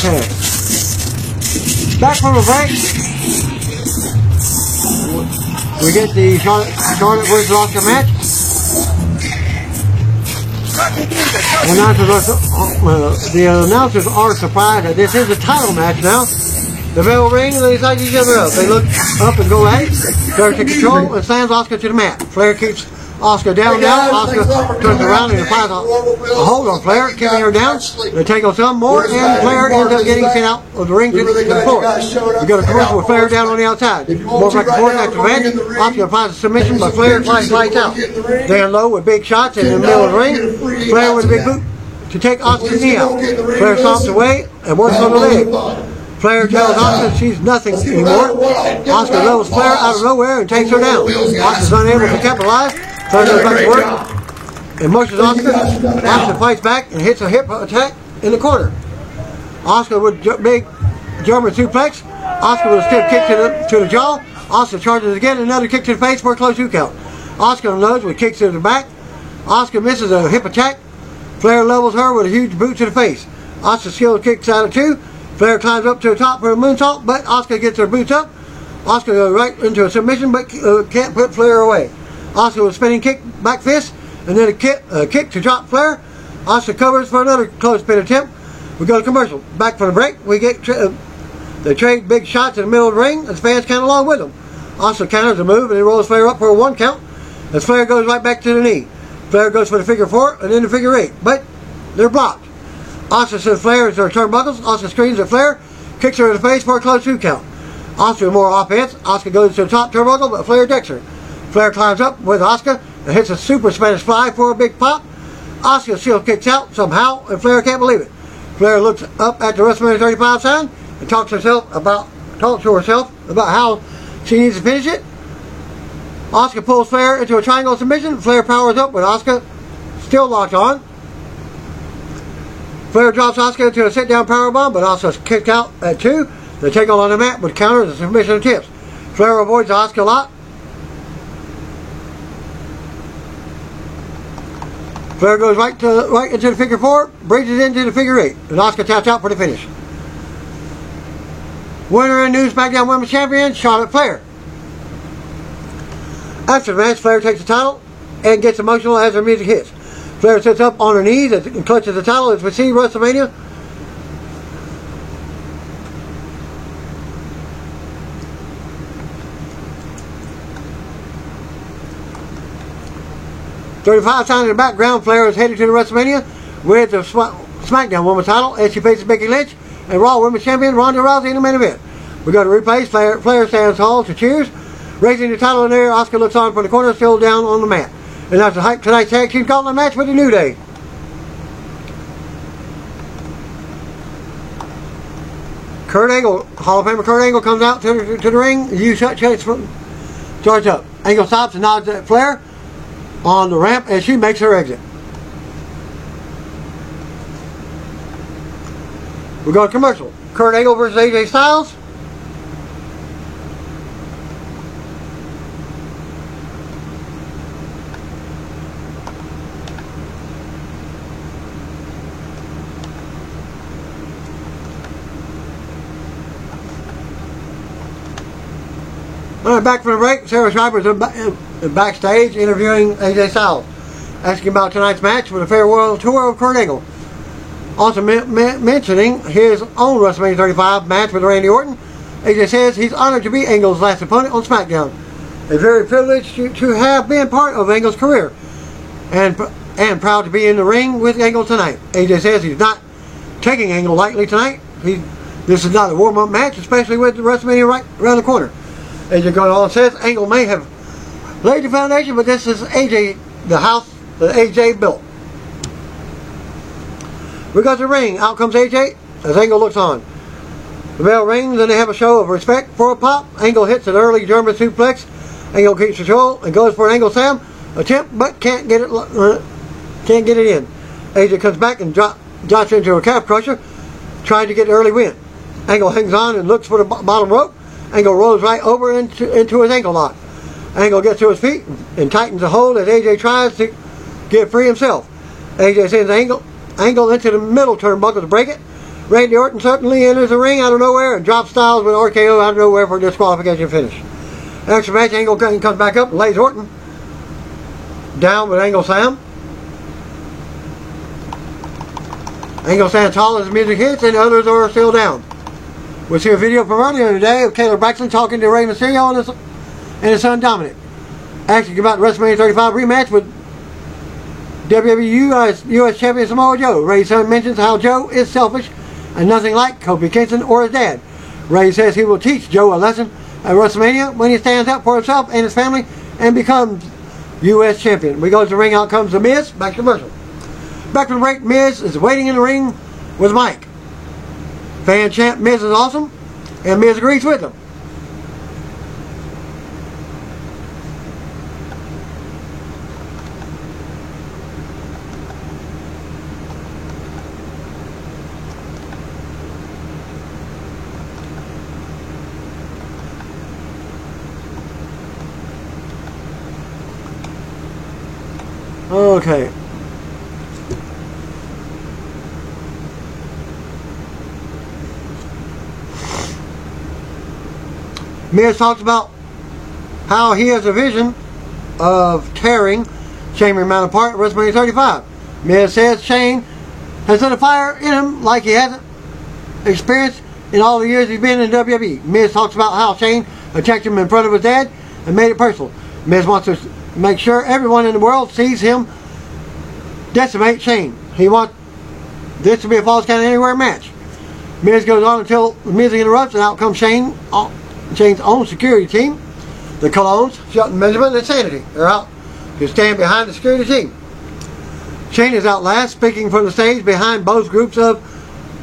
Okay. Back from the break. We get the Charlotte versus Asuka match. The announcers are surprised that this is a title match now. The bell rings and they size each other up. They look up and go at it. Flair takes control and slams Asuka to the mat. Flair keeps Asuka down. Asuka turns around and applies a hold on Flair, kicking her down. They take on some more, and Flair ends up getting sent out of the ring to the floor. We got a commercial with Flair down on the outside. More back and forth after the match. Asuka applies a submission, but Flair lights out. Down low with big shots in the middle of the ring. Flair with a big boot to take Asuka's knee out. Flair stomps away and works on the leg. Flair tells Asuka she's nothing anymore. Asuka levels Flair out of nowhere and takes her down. Asuka's unable to capitalize. Flair goes back to work and mushes Asuka. Asuka fights back and hits a hip attack in the corner. Asuka with big German suplex. Asuka with a stiff kick to the jaw. Asuka charges again, another kick to the face for a close 2 count. Asuka unloads with kicks to the back. Asuka misses a hip attack. Flair levels her with a huge boot to the face. Asuka skills kicks out of 2. Flair climbs up to the top for a moonsault, but Asuka gets her boots up. Asuka goes right into a submission, but can't put Flair away. Asuka with a spinning kick, back fist, and then a kick to drop Flair. Asuka covers for another close spin attempt. We go to commercial. Back from the break, we get they trade big shots in the middle of the ring, and fans count along with them. Asuka counters the move, and he rolls Flair up for a 1 count, as Flair goes right back to the knee. Flair goes for the figure 4, and then the figure 8, but they're blocked. Asuka sends Flair into her turnbuckles. Asuka screams at Flair, kicks her in the face for a close 2 count. Asuka with more offense. Asuka goes to the top turnbuckle, but Flair decks her. Flair climbs up with Asuka and hits a super Spanish fly for a big pop. Asuka still kicks out somehow, and Flair can't believe it. Flair looks up at the WrestleMania 35 sign and talks to herself about how she needs to finish it. Asuka pulls Flair into a triangle submission. Flair powers up with Asuka still locked on. Flair drops Asuka into a sit-down powerbomb, but Asuka's kicked out at 2. They take on the mat with counters and submission attempts. Flair avoids the Asuka lock. Flair goes right into the figure 4, breezes into the figure 8, and Asuka taps out for the finish. Winner and new SmackDown Women's Champion, Charlotte Flair. After the match, Flair takes the title and gets emotional as her music hits. Flair sits up on her knees and clutches the title as we see WrestleMania. "35 times in the background, Flair is headed to the WrestleMania with the SmackDown Women's title as she faces Becky Lynch and Raw Women's Champion Ronda Rousey in the main event. We go to replays. Flair stands tall to cheers. Raising the title in the air, Asuka looks on from the corner, still down on the mat. And that's the hype tonight's tag team gauntlet match with the New Day. Kurt Angle, Hall of Famer Kurt Angle comes out to the ring. Starts up. Angle stops and nods at Flair on the ramp as she makes her exit. We go to commercial. Kurt Angle versus AJ Styles. Back from the break, Sarah Schreiber's backstage interviewing AJ Styles, asking about tonight's match with a farewell tour of Kurt Angle. Also mentioning his own WrestleMania 35 match with Randy Orton. AJ says he's honored to be Angle's last opponent on SmackDown. A very privileged to have been part of Angle's career, and proud to be in the ring with Angle tonight. AJ says he's not taking Angle lightly tonight. This is not a warm-up match, especially with the WrestleMania right around the corner. AJ goes on and says Angle may have laid the foundation, but this is the house that AJ built. We got the ring. Out comes AJ as Angle looks on. The bell rings and they have a show of respect for a pop. Angle hits an early German suplex. Angle keeps control and goes for an Angle Slam attempt, but can't get it in. AJ comes back and drops into a calf crusher, trying to get an early win. Angle hangs on and looks for the bottom rope. Angle rolls right over into his ankle lock. Angle gets to his feet and tightens the hold as AJ tries to get free himself. AJ sends Angle into the middle turnbuckle to break it. Randy Orton suddenly enters the ring out of nowhere and drops Styles with RKO out of nowhere for a disqualification finish. Extra match, Angle comes back up and lays Orton down with Angle Slam. Angle stands tall as the music hits and others are still down. We'll see a video from earlier today of Kayla Braxton talking to Rey Mysterio and his son Dominic. Asking about the WrestleMania 35 rematch with WWE US Champion Samoa Joe. Rey's son mentions how Joe is selfish and nothing like Kofi Kingston or his dad. Rey says he will teach Joe a lesson at WrestleMania when he stands up for himself and his family and becomes US Champion. We go to the ring, out comes The Miz, back to commercial. Back to the break, Miz is waiting in the ring with Mike. Fan chant Miz is awesome, and Miz agrees with him. Okay. Miz talks about how he has a vision of tearing Shane McMahon apart at WrestleMania 35. Miz says Shane has lit a fire in him like he hasn't experienced in all the years he's been in WWE. Miz talks about how Shane attacked him in front of his dad and made it personal. Miz wants to make sure everyone in the world sees him decimate Shane. He wants this to be a Falls Count Anywhere match. Miz goes on until the music interrupts and out comes Shane's own security team. The Colognes, Shelton Benjamin, and Sanity are out to stand behind the security team. Shane is out last, speaking from the stage behind both groups of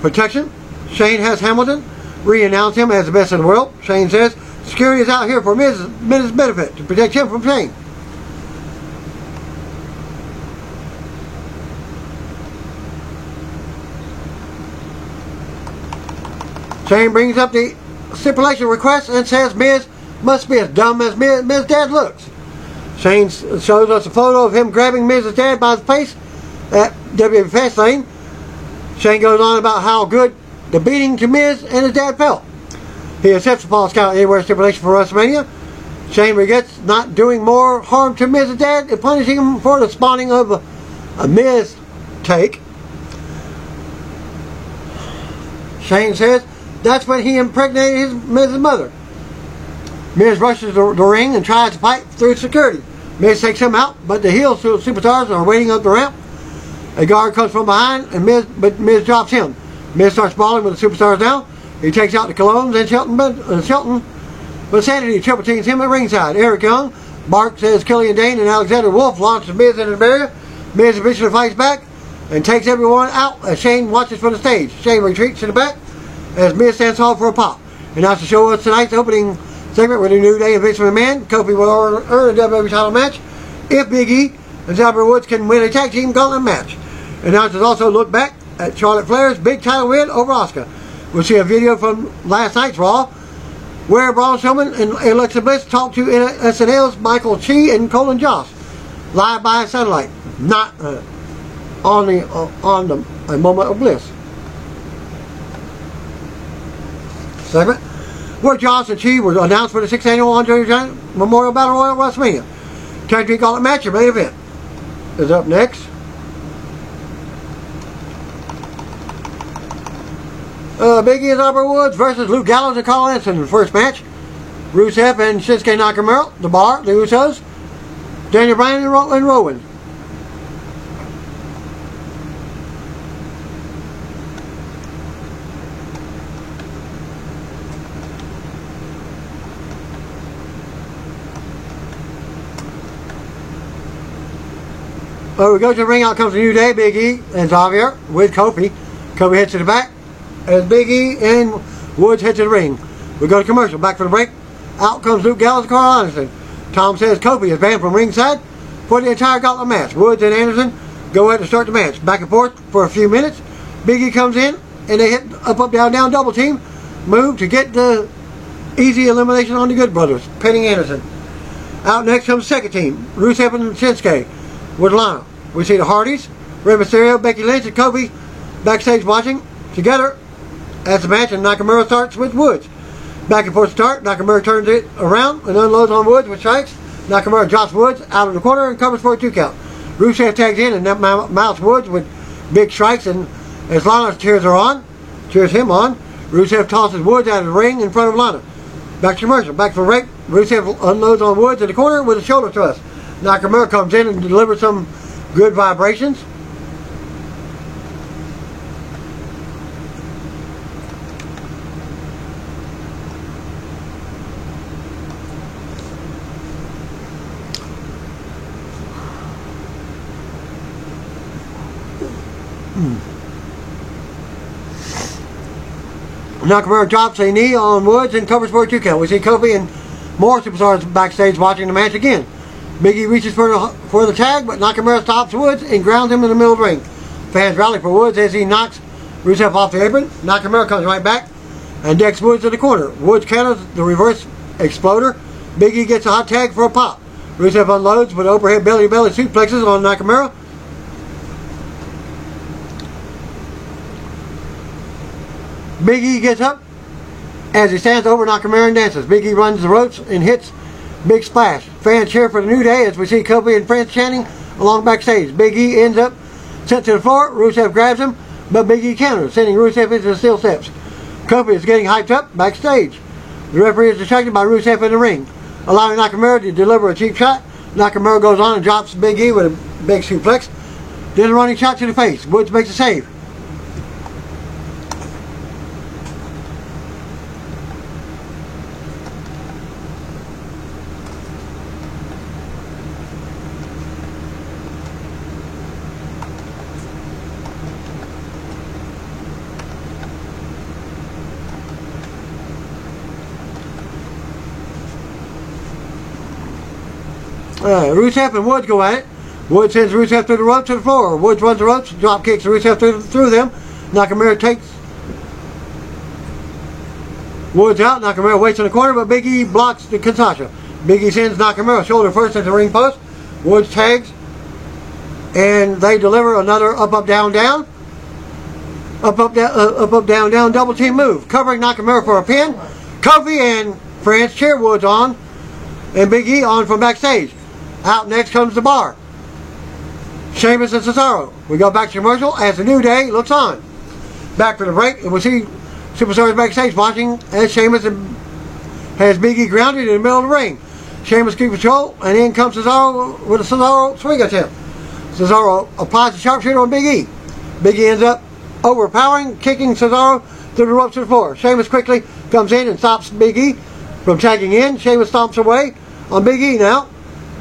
protection. Shane has Hamilton re-announce him as the best in the world. Shane says security is out here for Miz's benefit to protect him from Shane. Shane brings up the stipulation request and says Miz must be as dumb as Miz's dad looks. Shane shows us a photo of him grabbing Miz's dad by the face at WWE Fastlane. Shane goes on about how good the beating to Miz and his dad felt. He accepts the Falls Count Anywhere stipulation for WrestleMania. Shane regrets not doing more harm to Miz's dad and punishing him for the spawning of a Miz take. Shane says that's when he impregnated Miz's mother. Miz rushes the ring and tries to fight through security. Miz takes him out, but the heel superstars are waiting up the ramp. A guard comes from behind, and Miz drops him. Miz starts brawling with the superstars down. He takes out the Colognes and Shelton, but Sanity triple teams him at ringside. Eric Young barks as Killian Dane and Alexander Wolf launches Miz into the barrier. Miz eventually fights back and takes everyone out as Shane watches from the stage. Shane retreats to the back as Miz stands tall for a pop. And now to show us tonight's opening segment with a New Day and Vince McMahon. Kofi will earn a WWE title match if Big E and Xavier Woods can win a tag team gauntlet match. And now to also look back at Charlotte Flair's big title win over Asuka. We'll see a video from last night's Raw where Braun Strowman and Alexa Bliss talked to SNL's Michael Chi and Colin Jost live by satellite, not on a moment of bliss segment, where Jost and Chi were announced for the 6th annual Andre the Giant Memorial Battle Royal WrestleMania. Tag team gauntlet match, your main event, is up next. Big E and Albert Woods versus Luke Gallows and Carl Anderson in the first match. Rusev and Shinsuke Nakamura, The Bar, the Usos, Daniel Bryan and Rowan. We go to the ring, out comes the New Day, Big E and Xavier with Kofi. Kofi heads to the back as Big E and Woods head to the ring. We go to commercial, back for the break. Out comes Luke Gallows and Carl Anderson. Tom says Kofi is banned from ringside for the entire gauntlet match. Woods and Anderson go ahead to start the match. Back and forth for a few minutes. Big E comes in and they hit up, down, down, double team move to get the easy elimination on the Good Brothers, pinning Anderson. Out next comes the second team, Rusev and Shinsuke with Lana. We see the Hardys, Rey Mysterio, Becky Lynch, and Kofi backstage watching. Together, as the match, and Nakamura starts with Woods. Back and forth start. Nakamura turns it around and unloads on Woods with strikes. Nakamura drops Woods out of the corner and covers for a 2 count. Rusev tags in and mounts Woods with big strikes, and as Lana cheers him on, Rusev tosses Woods out of the ring in front of Lana. Back to commercial. Back for break. Rusev unloads on Woods in the corner with a shoulder thrust. Nakamura comes in and delivers some good vibrations. Nakamura drops a knee on Woods and covers for a 2 count. We see Kofi and more superstars backstage watching the match again. Big E reaches for the tag, but Nakamura stops Woods and grounds him in the middle of the ring. Fans rally for Woods as he knocks Rusev off the apron. Nakamura comes right back and decks Woods to the corner. Woods counters the reverse exploder. Big E gets a hot tag for a pop. Rusev unloads with overhead belly-to-belly suplexes on Nakamura. Big E gets up as he stands over Nakamura and dances. Big E runs the ropes and hits big splash. Fans cheer for the New Day as we see Kofi and friends chanting along backstage. Big E ends up sent to the floor. Rusev grabs him, but Big E counters, sending Rusev into the steel steps. Kofi is getting hyped up backstage. The referee is distracted by Rusev in the ring, allowing Nakamura to deliver a cheap shot. Nakamura goes on and drops Big E with a big suplex. Then a running shot to the face. Woods makes a save. Rusev and Woods go at it. Woods sends Rusev through the ropes to the floor. Woods runs the ropes, drop kicks Rusev through them. Nakamura takes Woods out. Nakamura waits in the corner, but Big E blocks the Kinshasa. Big E sends Nakamura shoulder first at the ring post. Woods tags, and they deliver another up, down, down. Up, down, down, double team move. Covering Nakamura for a pin. Kofi and friends cheer Woods on, and Big E on from backstage. Out next comes the Bar. Sheamus and Cesaro. We go back to commercial as the New Day looks on. Back for the break, and we see superstars backstage watching as Sheamus has Big E grounded in the middle of the ring. Sheamus keeps control, and in comes Cesaro with a Cesaro swing attempt. Cesaro applies the sharpshooter on Big E. Big E ends up overpowering, kicking Cesaro through the ropes to the floor. Sheamus quickly comes in and stops Big E from tagging in. Sheamus stomps away on Big E now.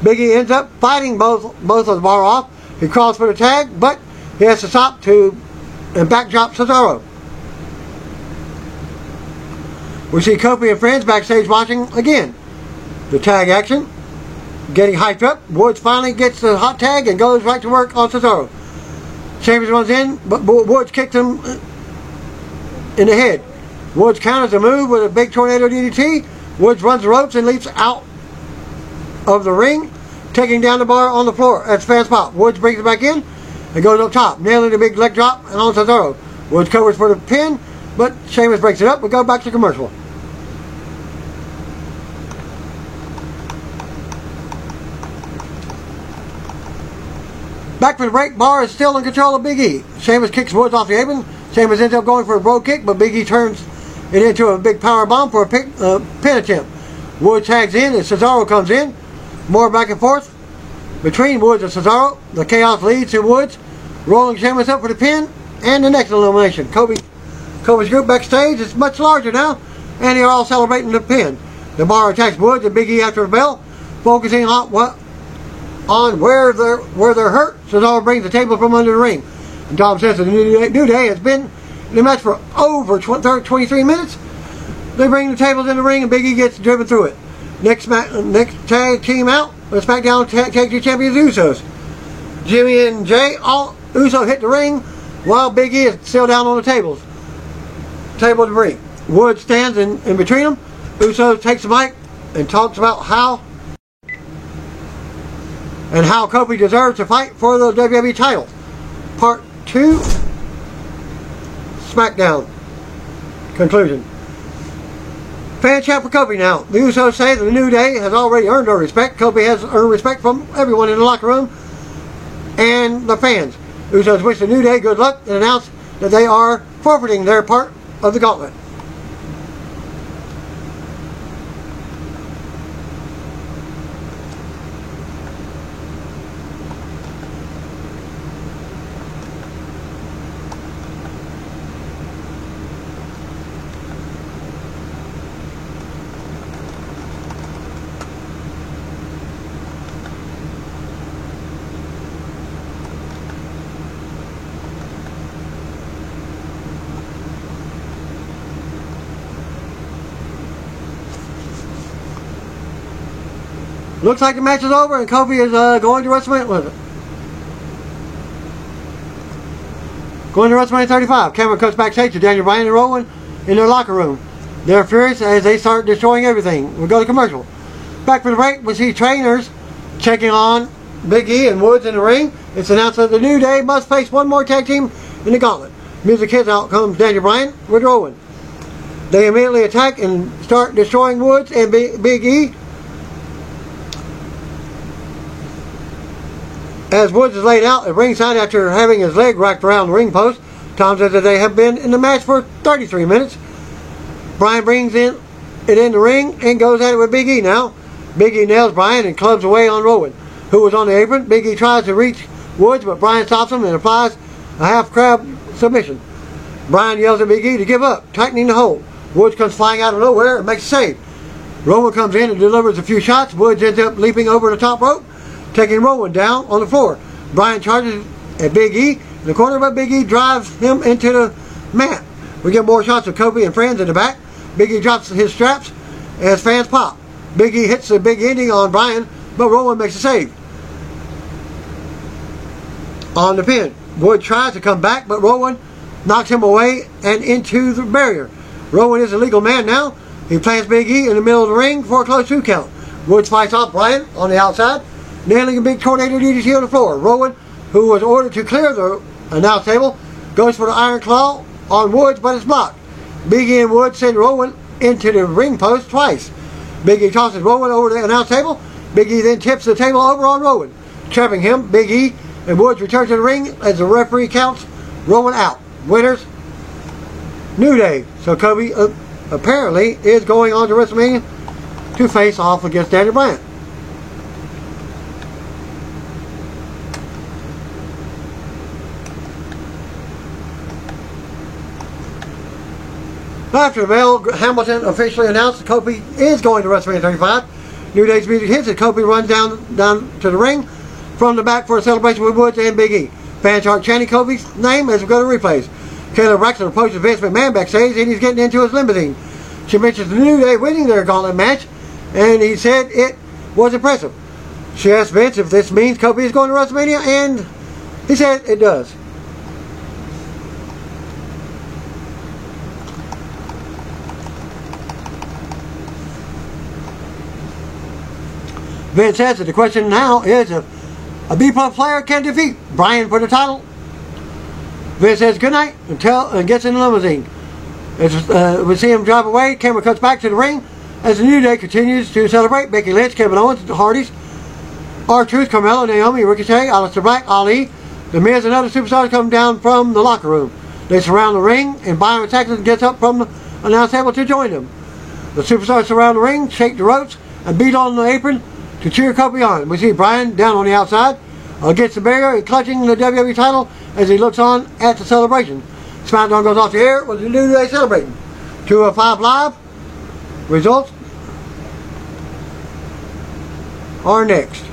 Big E ends up fighting both of the Bar off. He crawls for the tag, but he has to stop and backdrop Cesaro. We see Kofi and friends backstage watching again. The tag action, getting hyped up. Woods finally gets the hot tag and goes right to work on Cesaro. Sheamus runs in, but Woods kicks him in the head. Woods counters the move with a big tornado DDT. Woods runs the ropes and leaps out of the ring, taking down the Bar on the floor. That's fans pop. Woods brings it back in and goes up top, nailing the big leg drop and on Cesaro. Woods covers for the pin, but Sheamus breaks it up. We go back to commercial. Back for the break. Bar is still in control of Big E. Sheamus kicks Woods off the apron. Sheamus ends up going for a bro kick, but Big E turns it into a big power bomb for a pin attempt. Woods tags in and Cesaro comes in. More back and forth between Woods and Cesaro. The chaos leads to Woods rolling Sheamus up for the pin and the next elimination. Kofi's group backstage is much larger now, and they're all celebrating the pin. The Bar attacks Woods and Big E after the bell, focusing on where they're hurt. Cesaro brings the table from under the ring. And Tom says the New Day has been in the match for over 23 minutes. They bring the tables in the ring and Big E gets driven through it. Next tag team out, the SmackDown Tag Team Champions Usos. Jimmy and Jay, all Uso hit the ring while Big E is still down on the table debris. Woods stands in between them. Uso takes the mic and talks about how Kofi deserves to fight for the WWE title. Part 2, SmackDown. conclusion. Fan chant for Kofi now. The Usos say that the New Day has already earned our respect. Kofi has earned respect from everyone in the locker room and the fans. Usos wish the New Day good luck and announce that they are forfeiting their part of the gauntlet. Looks like the match is over and Kofi is going to WrestleMania with it. Going to WrestleMania 35. Camera cuts backstage to Daniel Bryan and Rowan in their locker room. They're furious as they start destroying everything. We'll go to commercial. Back for the break, we see trainers checking on Big E and Woods in the ring. It's announced that the New Day must face one more tag team in the gauntlet. Music hits, out comes Daniel Bryan with Rowan. They immediately attack and start destroying Woods and Big E. As Woods is laid out at ringside after having his leg wrapped around the ring post, Tom says that they have been in the match for 33 minutes. Bryan brings it in the ring and goes at it with Big E now. Big E nails Bryan and clubs away on Rowan, who was on the apron. Big E tries to reach Woods, but Bryan stops him and applies a half-crab submission. Bryan yells at Big E to give up, tightening the hold. Woods comes flying out of nowhere and makes a save. Rowan comes in and delivers a few shots. Woods ends up leaping over the top rope, taking Rowan down on the floor. Bryan charges at Big E in the corner, but Big E drives him into the mat. We get more shots of Kofi and friends in the back. Big E drops his straps as fans pop. Big E hits the big ending on Bryan, but Rowan makes a save. On the pin, Wood tries to come back, but Rowan knocks him away and into the barrier. Rowan is a legal man now. He plants Big E in the middle of the ring for a close 2 count. Woods fights off Bryan on the outside, nailing a big tornado DDT on the floor. Rowan, who was ordered to clear the announce table, goes for the Iron Claw on Woods, but it's blocked. Big E and Woods send Rowan into the ring post twice. Big E tosses Rowan over the announce table. Big E then tips the table over on Rowan, trapping him. Big E and Woods return to the ring as the referee counts Rowan out. Winners, New Day. So Kofi apparently is going on to WrestleMania to face off against Daniel Bryan. After the bell, Hamilton officially announced that Kofi is going to WrestleMania 35. New Day's music hits and Kofi runs down to the ring from the back for a celebration with Woods and Big E. Fans start chanting Kofi's name as we go to replays. Kayla Braxton approaches Vince McMahon backstage and he's getting into his limousine. She mentions the New Day winning their gauntlet match and he said it was impressive. She asked Vince if this means Kofi is going to WrestleMania and he said it does. Vince says that the question now is if a B-plus player can defeat Bryan for the title. Vince says goodnight and gets in the limousine. As we see him drive away, camera cuts back to the ring as the New Day continues to celebrate. Becky Lynch, Kevin Owens, the Hardys, R-Truth, Carmella, Naomi, Ricochet, Aleister Black, Ali, The Miz, and other superstars come down from the locker room. They surround the ring and Byron Saxton gets up from the announce table to join them. The superstars surround the ring, shake the ropes, and beat on the apron to cheer Kofi on. We see Bryan down on the outside against the barrier and clutching the WWE title as he looks on at the celebration. SmackDown goes off the air with the New Day celebrating. 205 Live results are next.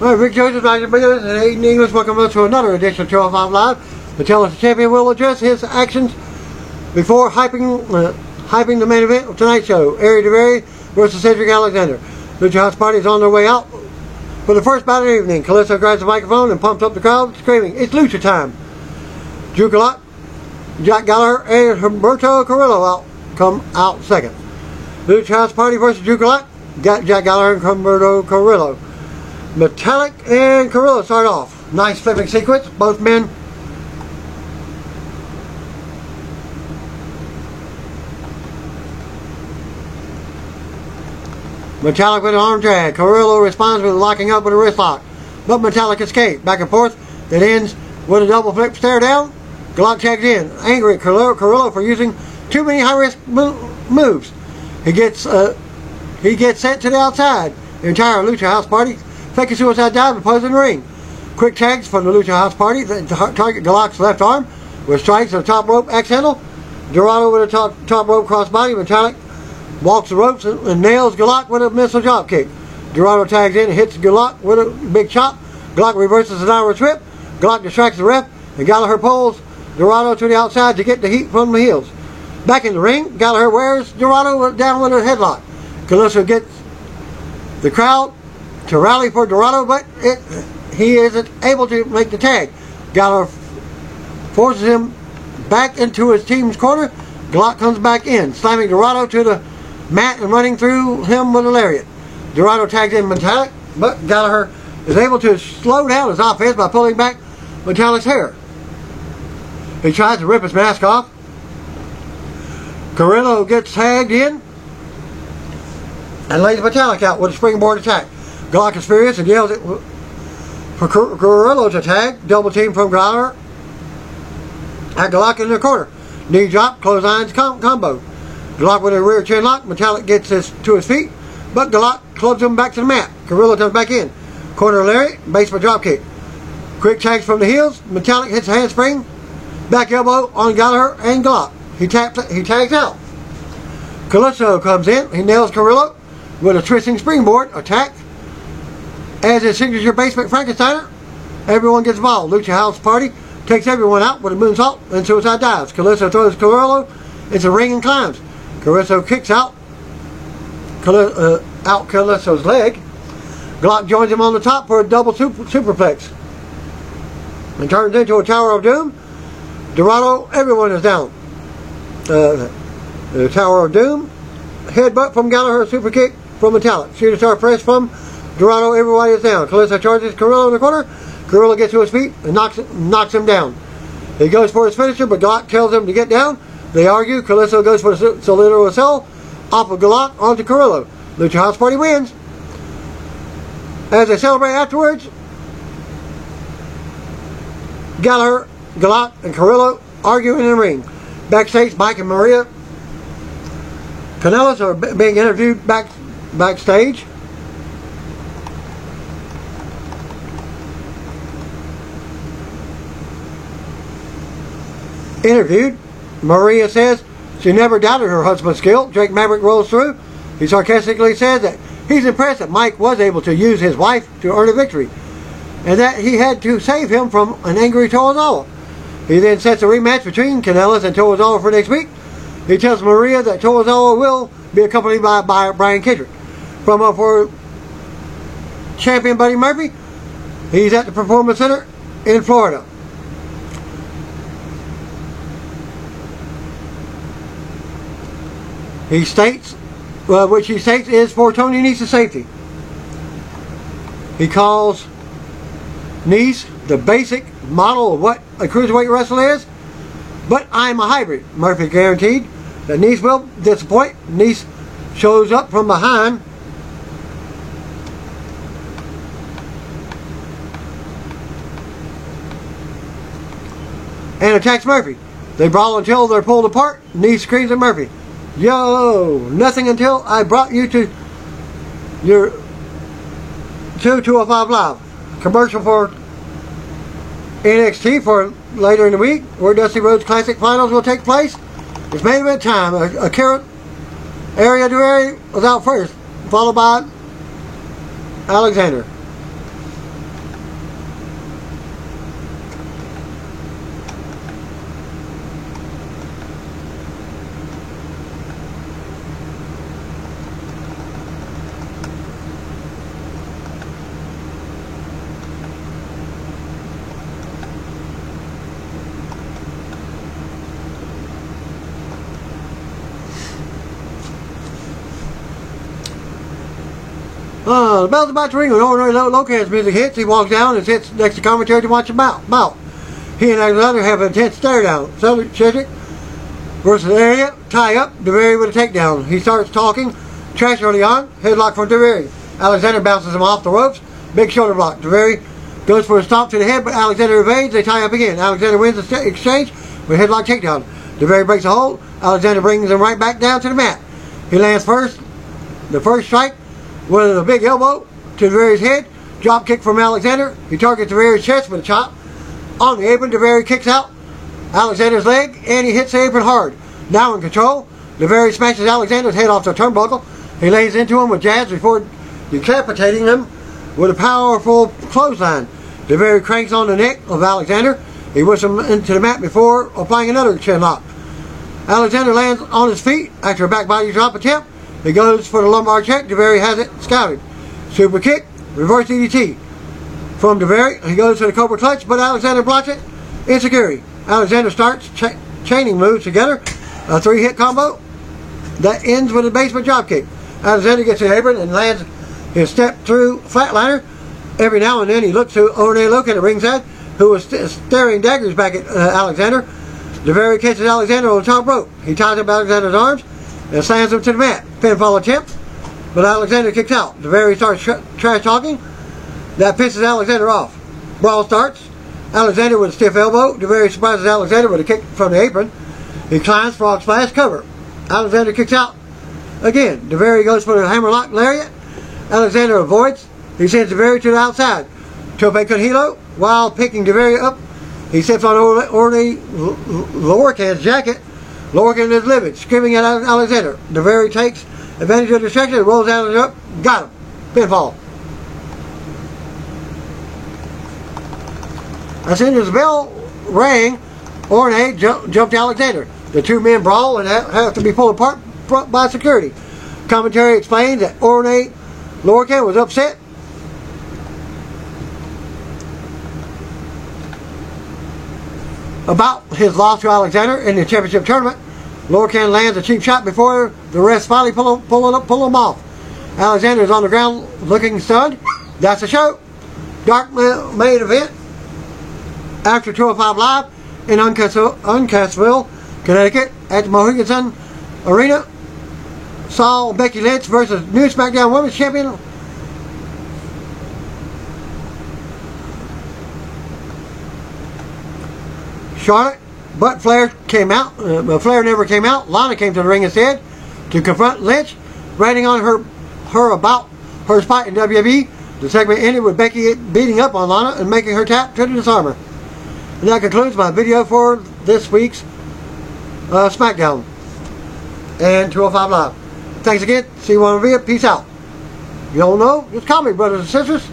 Alright, Rick Joseph, Dr. Biggins, and Aiden English. Welcome to another edition of 205 Live. The Tell-Us Champion will address his actions before hyping the main event of tonight's show, Ari Daivari versus Cedric Alexander. Lucha House Party is on their way out for the first bout of the evening. Kalisto grabs the microphone and pumps up the crowd, screaming, "It's Lucha time!" Drew Gulak, Jack Gallagher, and Humberto Carrillo come out second. Lucha House Party versus Drew Gulak, Jack Gallagher, and Humberto Carrillo. Metallic and Carrillo start off. Nice flipping sequence. Both men Metallic with an arm drag. Carrillo responds with locking up with a wrist lock, but Metallic escapes. Back and forth. It ends with a double flip stare down. Gulak tags in, angry at Carrillo for using too many high risk moves. He gets sent to the outside. The entire Lucha House Party fake a suicide dive and pose in the ring. Quick tags from the Lucha House Party that target Gulak's left arm with strikes of the top rope axe handle. Dorado with a top rope crossbody. Metallic walks the ropes and nails Gulak with a missile drop kick. Dorado tags in and hits Gulak with a big chop. Gulak reverses an Irish whip. Gulak distracts the ref, and Gallagher pulls Dorado to the outside to get the heat from the heels. Back in the ring, Gallagher wears Dorado down with a headlock. Kalisto gets the crowd to rally for Dorado, but he isn't able to make the tag. Gallagher forces him back into his team's corner. Gulak comes back in, slamming Dorado to the mat and running through him with a lariat. Dorado tags in Metallic, but Gallagher is able to slow down his offense by pulling back Metallic's hair. He tries to rip his mask off. Carrillo gets tagged in and lays Metallic out with a springboard attack. Gulak is furious and yells for Carrillo to tag. Double team from Gallagher at Gulak in the corner. Knee drop, clotheslines combo. Gulak with a rear chin lock. Metallic gets to his feet, but Gulak clubs him back to the mat. Carrillo comes back in. Corner lariat, basement drop kick. Quick tags from the heels. Metallic hits a handspring. Back elbow on Gallagher and Gulak. He tags out. Kalisto comes in. He nails Carrillo with a twisting springboard attack. As his signature basement Frankensteiner, everyone gets involved. Lucha House Party takes everyone out with a moonsault and suicide dives. Kalisto throws Carrillo into the ring and climbs. Carrillo kicks out Kalisto's leg. Gulak joins him on the top for a double superplex and turns into a Tower of Doom. Dorado, everyone is down. The Tower of Doom. Headbutt from Gallagher, super kick from Metallic. Shooter star press from Dorado, everybody is down. Kalisto charges Carrillo in the corner. Carrillo gets to his feet and knocks him down. He goes for his finisher, but Gulak tells him to get down. They argue. Kalisto goes for the Solidaro Cell off of Gulak onto Carrillo. Lucha House Party wins. As they celebrate afterwards, Gallagher, Gulak, and Carrillo argue in the ring. Backstage, Mike and Maria Kanellis are being interviewed backstage. Interviewed, Maria says she never doubted her husband's skill. Drake Maverick rolls through. He sarcastically says that he's impressed that Mike was able to use his wife to earn a victory, and that he had to save him from an angry Tozawa. He then sets a rematch between Kanellis and Tozawa for next week. He tells Maria that Tozawa will be accompanied by Brian Kendrick. From up for champion Buddy Murphy, he's at the Performance Center in Florida. He states, which he states is for Tony Nese's safety. He calls Nese the basic model of what a cruiserweight wrestler is, but I'm a hybrid. Murphy guaranteed that Nese will disappoint. Nese shows up from behind and attacks Murphy. They brawl until they're pulled apart. Nese screams at Murphy, "Yo, nothing until I brought you to your 205 Live." Commercial for NXT for later in the week, where Dusty Rhodes Classic Finals will take place. It's main event time. Akira Ari Daivari was out first, followed by Alexander. The bell's about to ring when Ordinary Locans music hits. He walks down and sits next to commentary to watch him out. He and Alexander have an intense stare down. Cedric versus Area, tie up, DeVere with a takedown. He starts talking trash early on, headlock from DeVere. Alexander bounces him off the ropes, big shoulder block. DeVere goes for a stomp to the head, but Alexander evades. They tie up again. Alexander wins the exchange with a headlock takedown. DeVere breaks a hold. Alexander brings him right back down to the mat. He lands the first strike with a big elbow to DeVere's head. Drop kick from Alexander. He targets DeVere's chest with a chop. On the apron, DeVere kicks out Alexander's leg, and he hits the apron hard. Now in control, DeVere smashes Alexander's head off the turnbuckle. He lays into him with jabs before decapitating him with a powerful clothesline. DeVere cranks on the neck of Alexander. He whips him into the mat before applying another chin lock. Alexander lands on his feet after a back body drop attempt. He goes for the lumbar check. DeVere has it scouted. Super kick, reverse DDT. From DeVere, he goes for the Cobra Clutch, but Alexander blocks it. Insecurity. Alexander starts chaining moves together. A 3-hit combo that ends with a basement drop kick. Alexander gets the apron and lands his step through flatliner. Every now and then he looks to Orne Loke at the ringside, who was staring daggers back at Alexander. DeVere catches Alexander on the top rope. He ties up Alexander's arms and slams him to the mat. Pinfall attempt, but Alexander kicks out. DeVere starts trash talking. That pisses Alexander off. Brawl starts. Alexander with a stiff elbow. DeVere surprises Alexander with a kick from the apron. He climbs, frog splash, cover. Alexander kicks out again. DeVere goes for the hammerlock lariat. Alexander avoids. He sends DeVere to the outside. Tope con hilo. While picking DeVere up, he steps on Orne Lorcan's jacket. Lorcan is livid, screaming at Alexander. DeVere takes advantage of the distraction and rolls Alexander up. Got him. Pinfall. As soon as the bell rang, Orne jumped Alexander. The two men brawl and have to be pulled apart by security. Commentary explains that Orne Lorcan was upset about his loss to Alexander in the championship tournament. Lorcan lands a cheap shot before the rest finally pull him off. Alexander is on the ground looking stunned. That's the show. Dark main event after 205 Live in Uncasville, Connecticut at the Mohegan Sun Arena. Saw Becky Lynch versus new SmackDown Women's Champion Charlotte, but Flair came out. Flair never came out. Lana came to the ring instead to confront Lynch, ranting on her about her spot in WWE. The segment ended with Becky beating up on Lana and making her tap to the disarmer. And that concludes my video for this week's SmackDown and 205 Live. Thanks again. See you on the video. Peace out. You don't know? Just call me, brothers and sisters.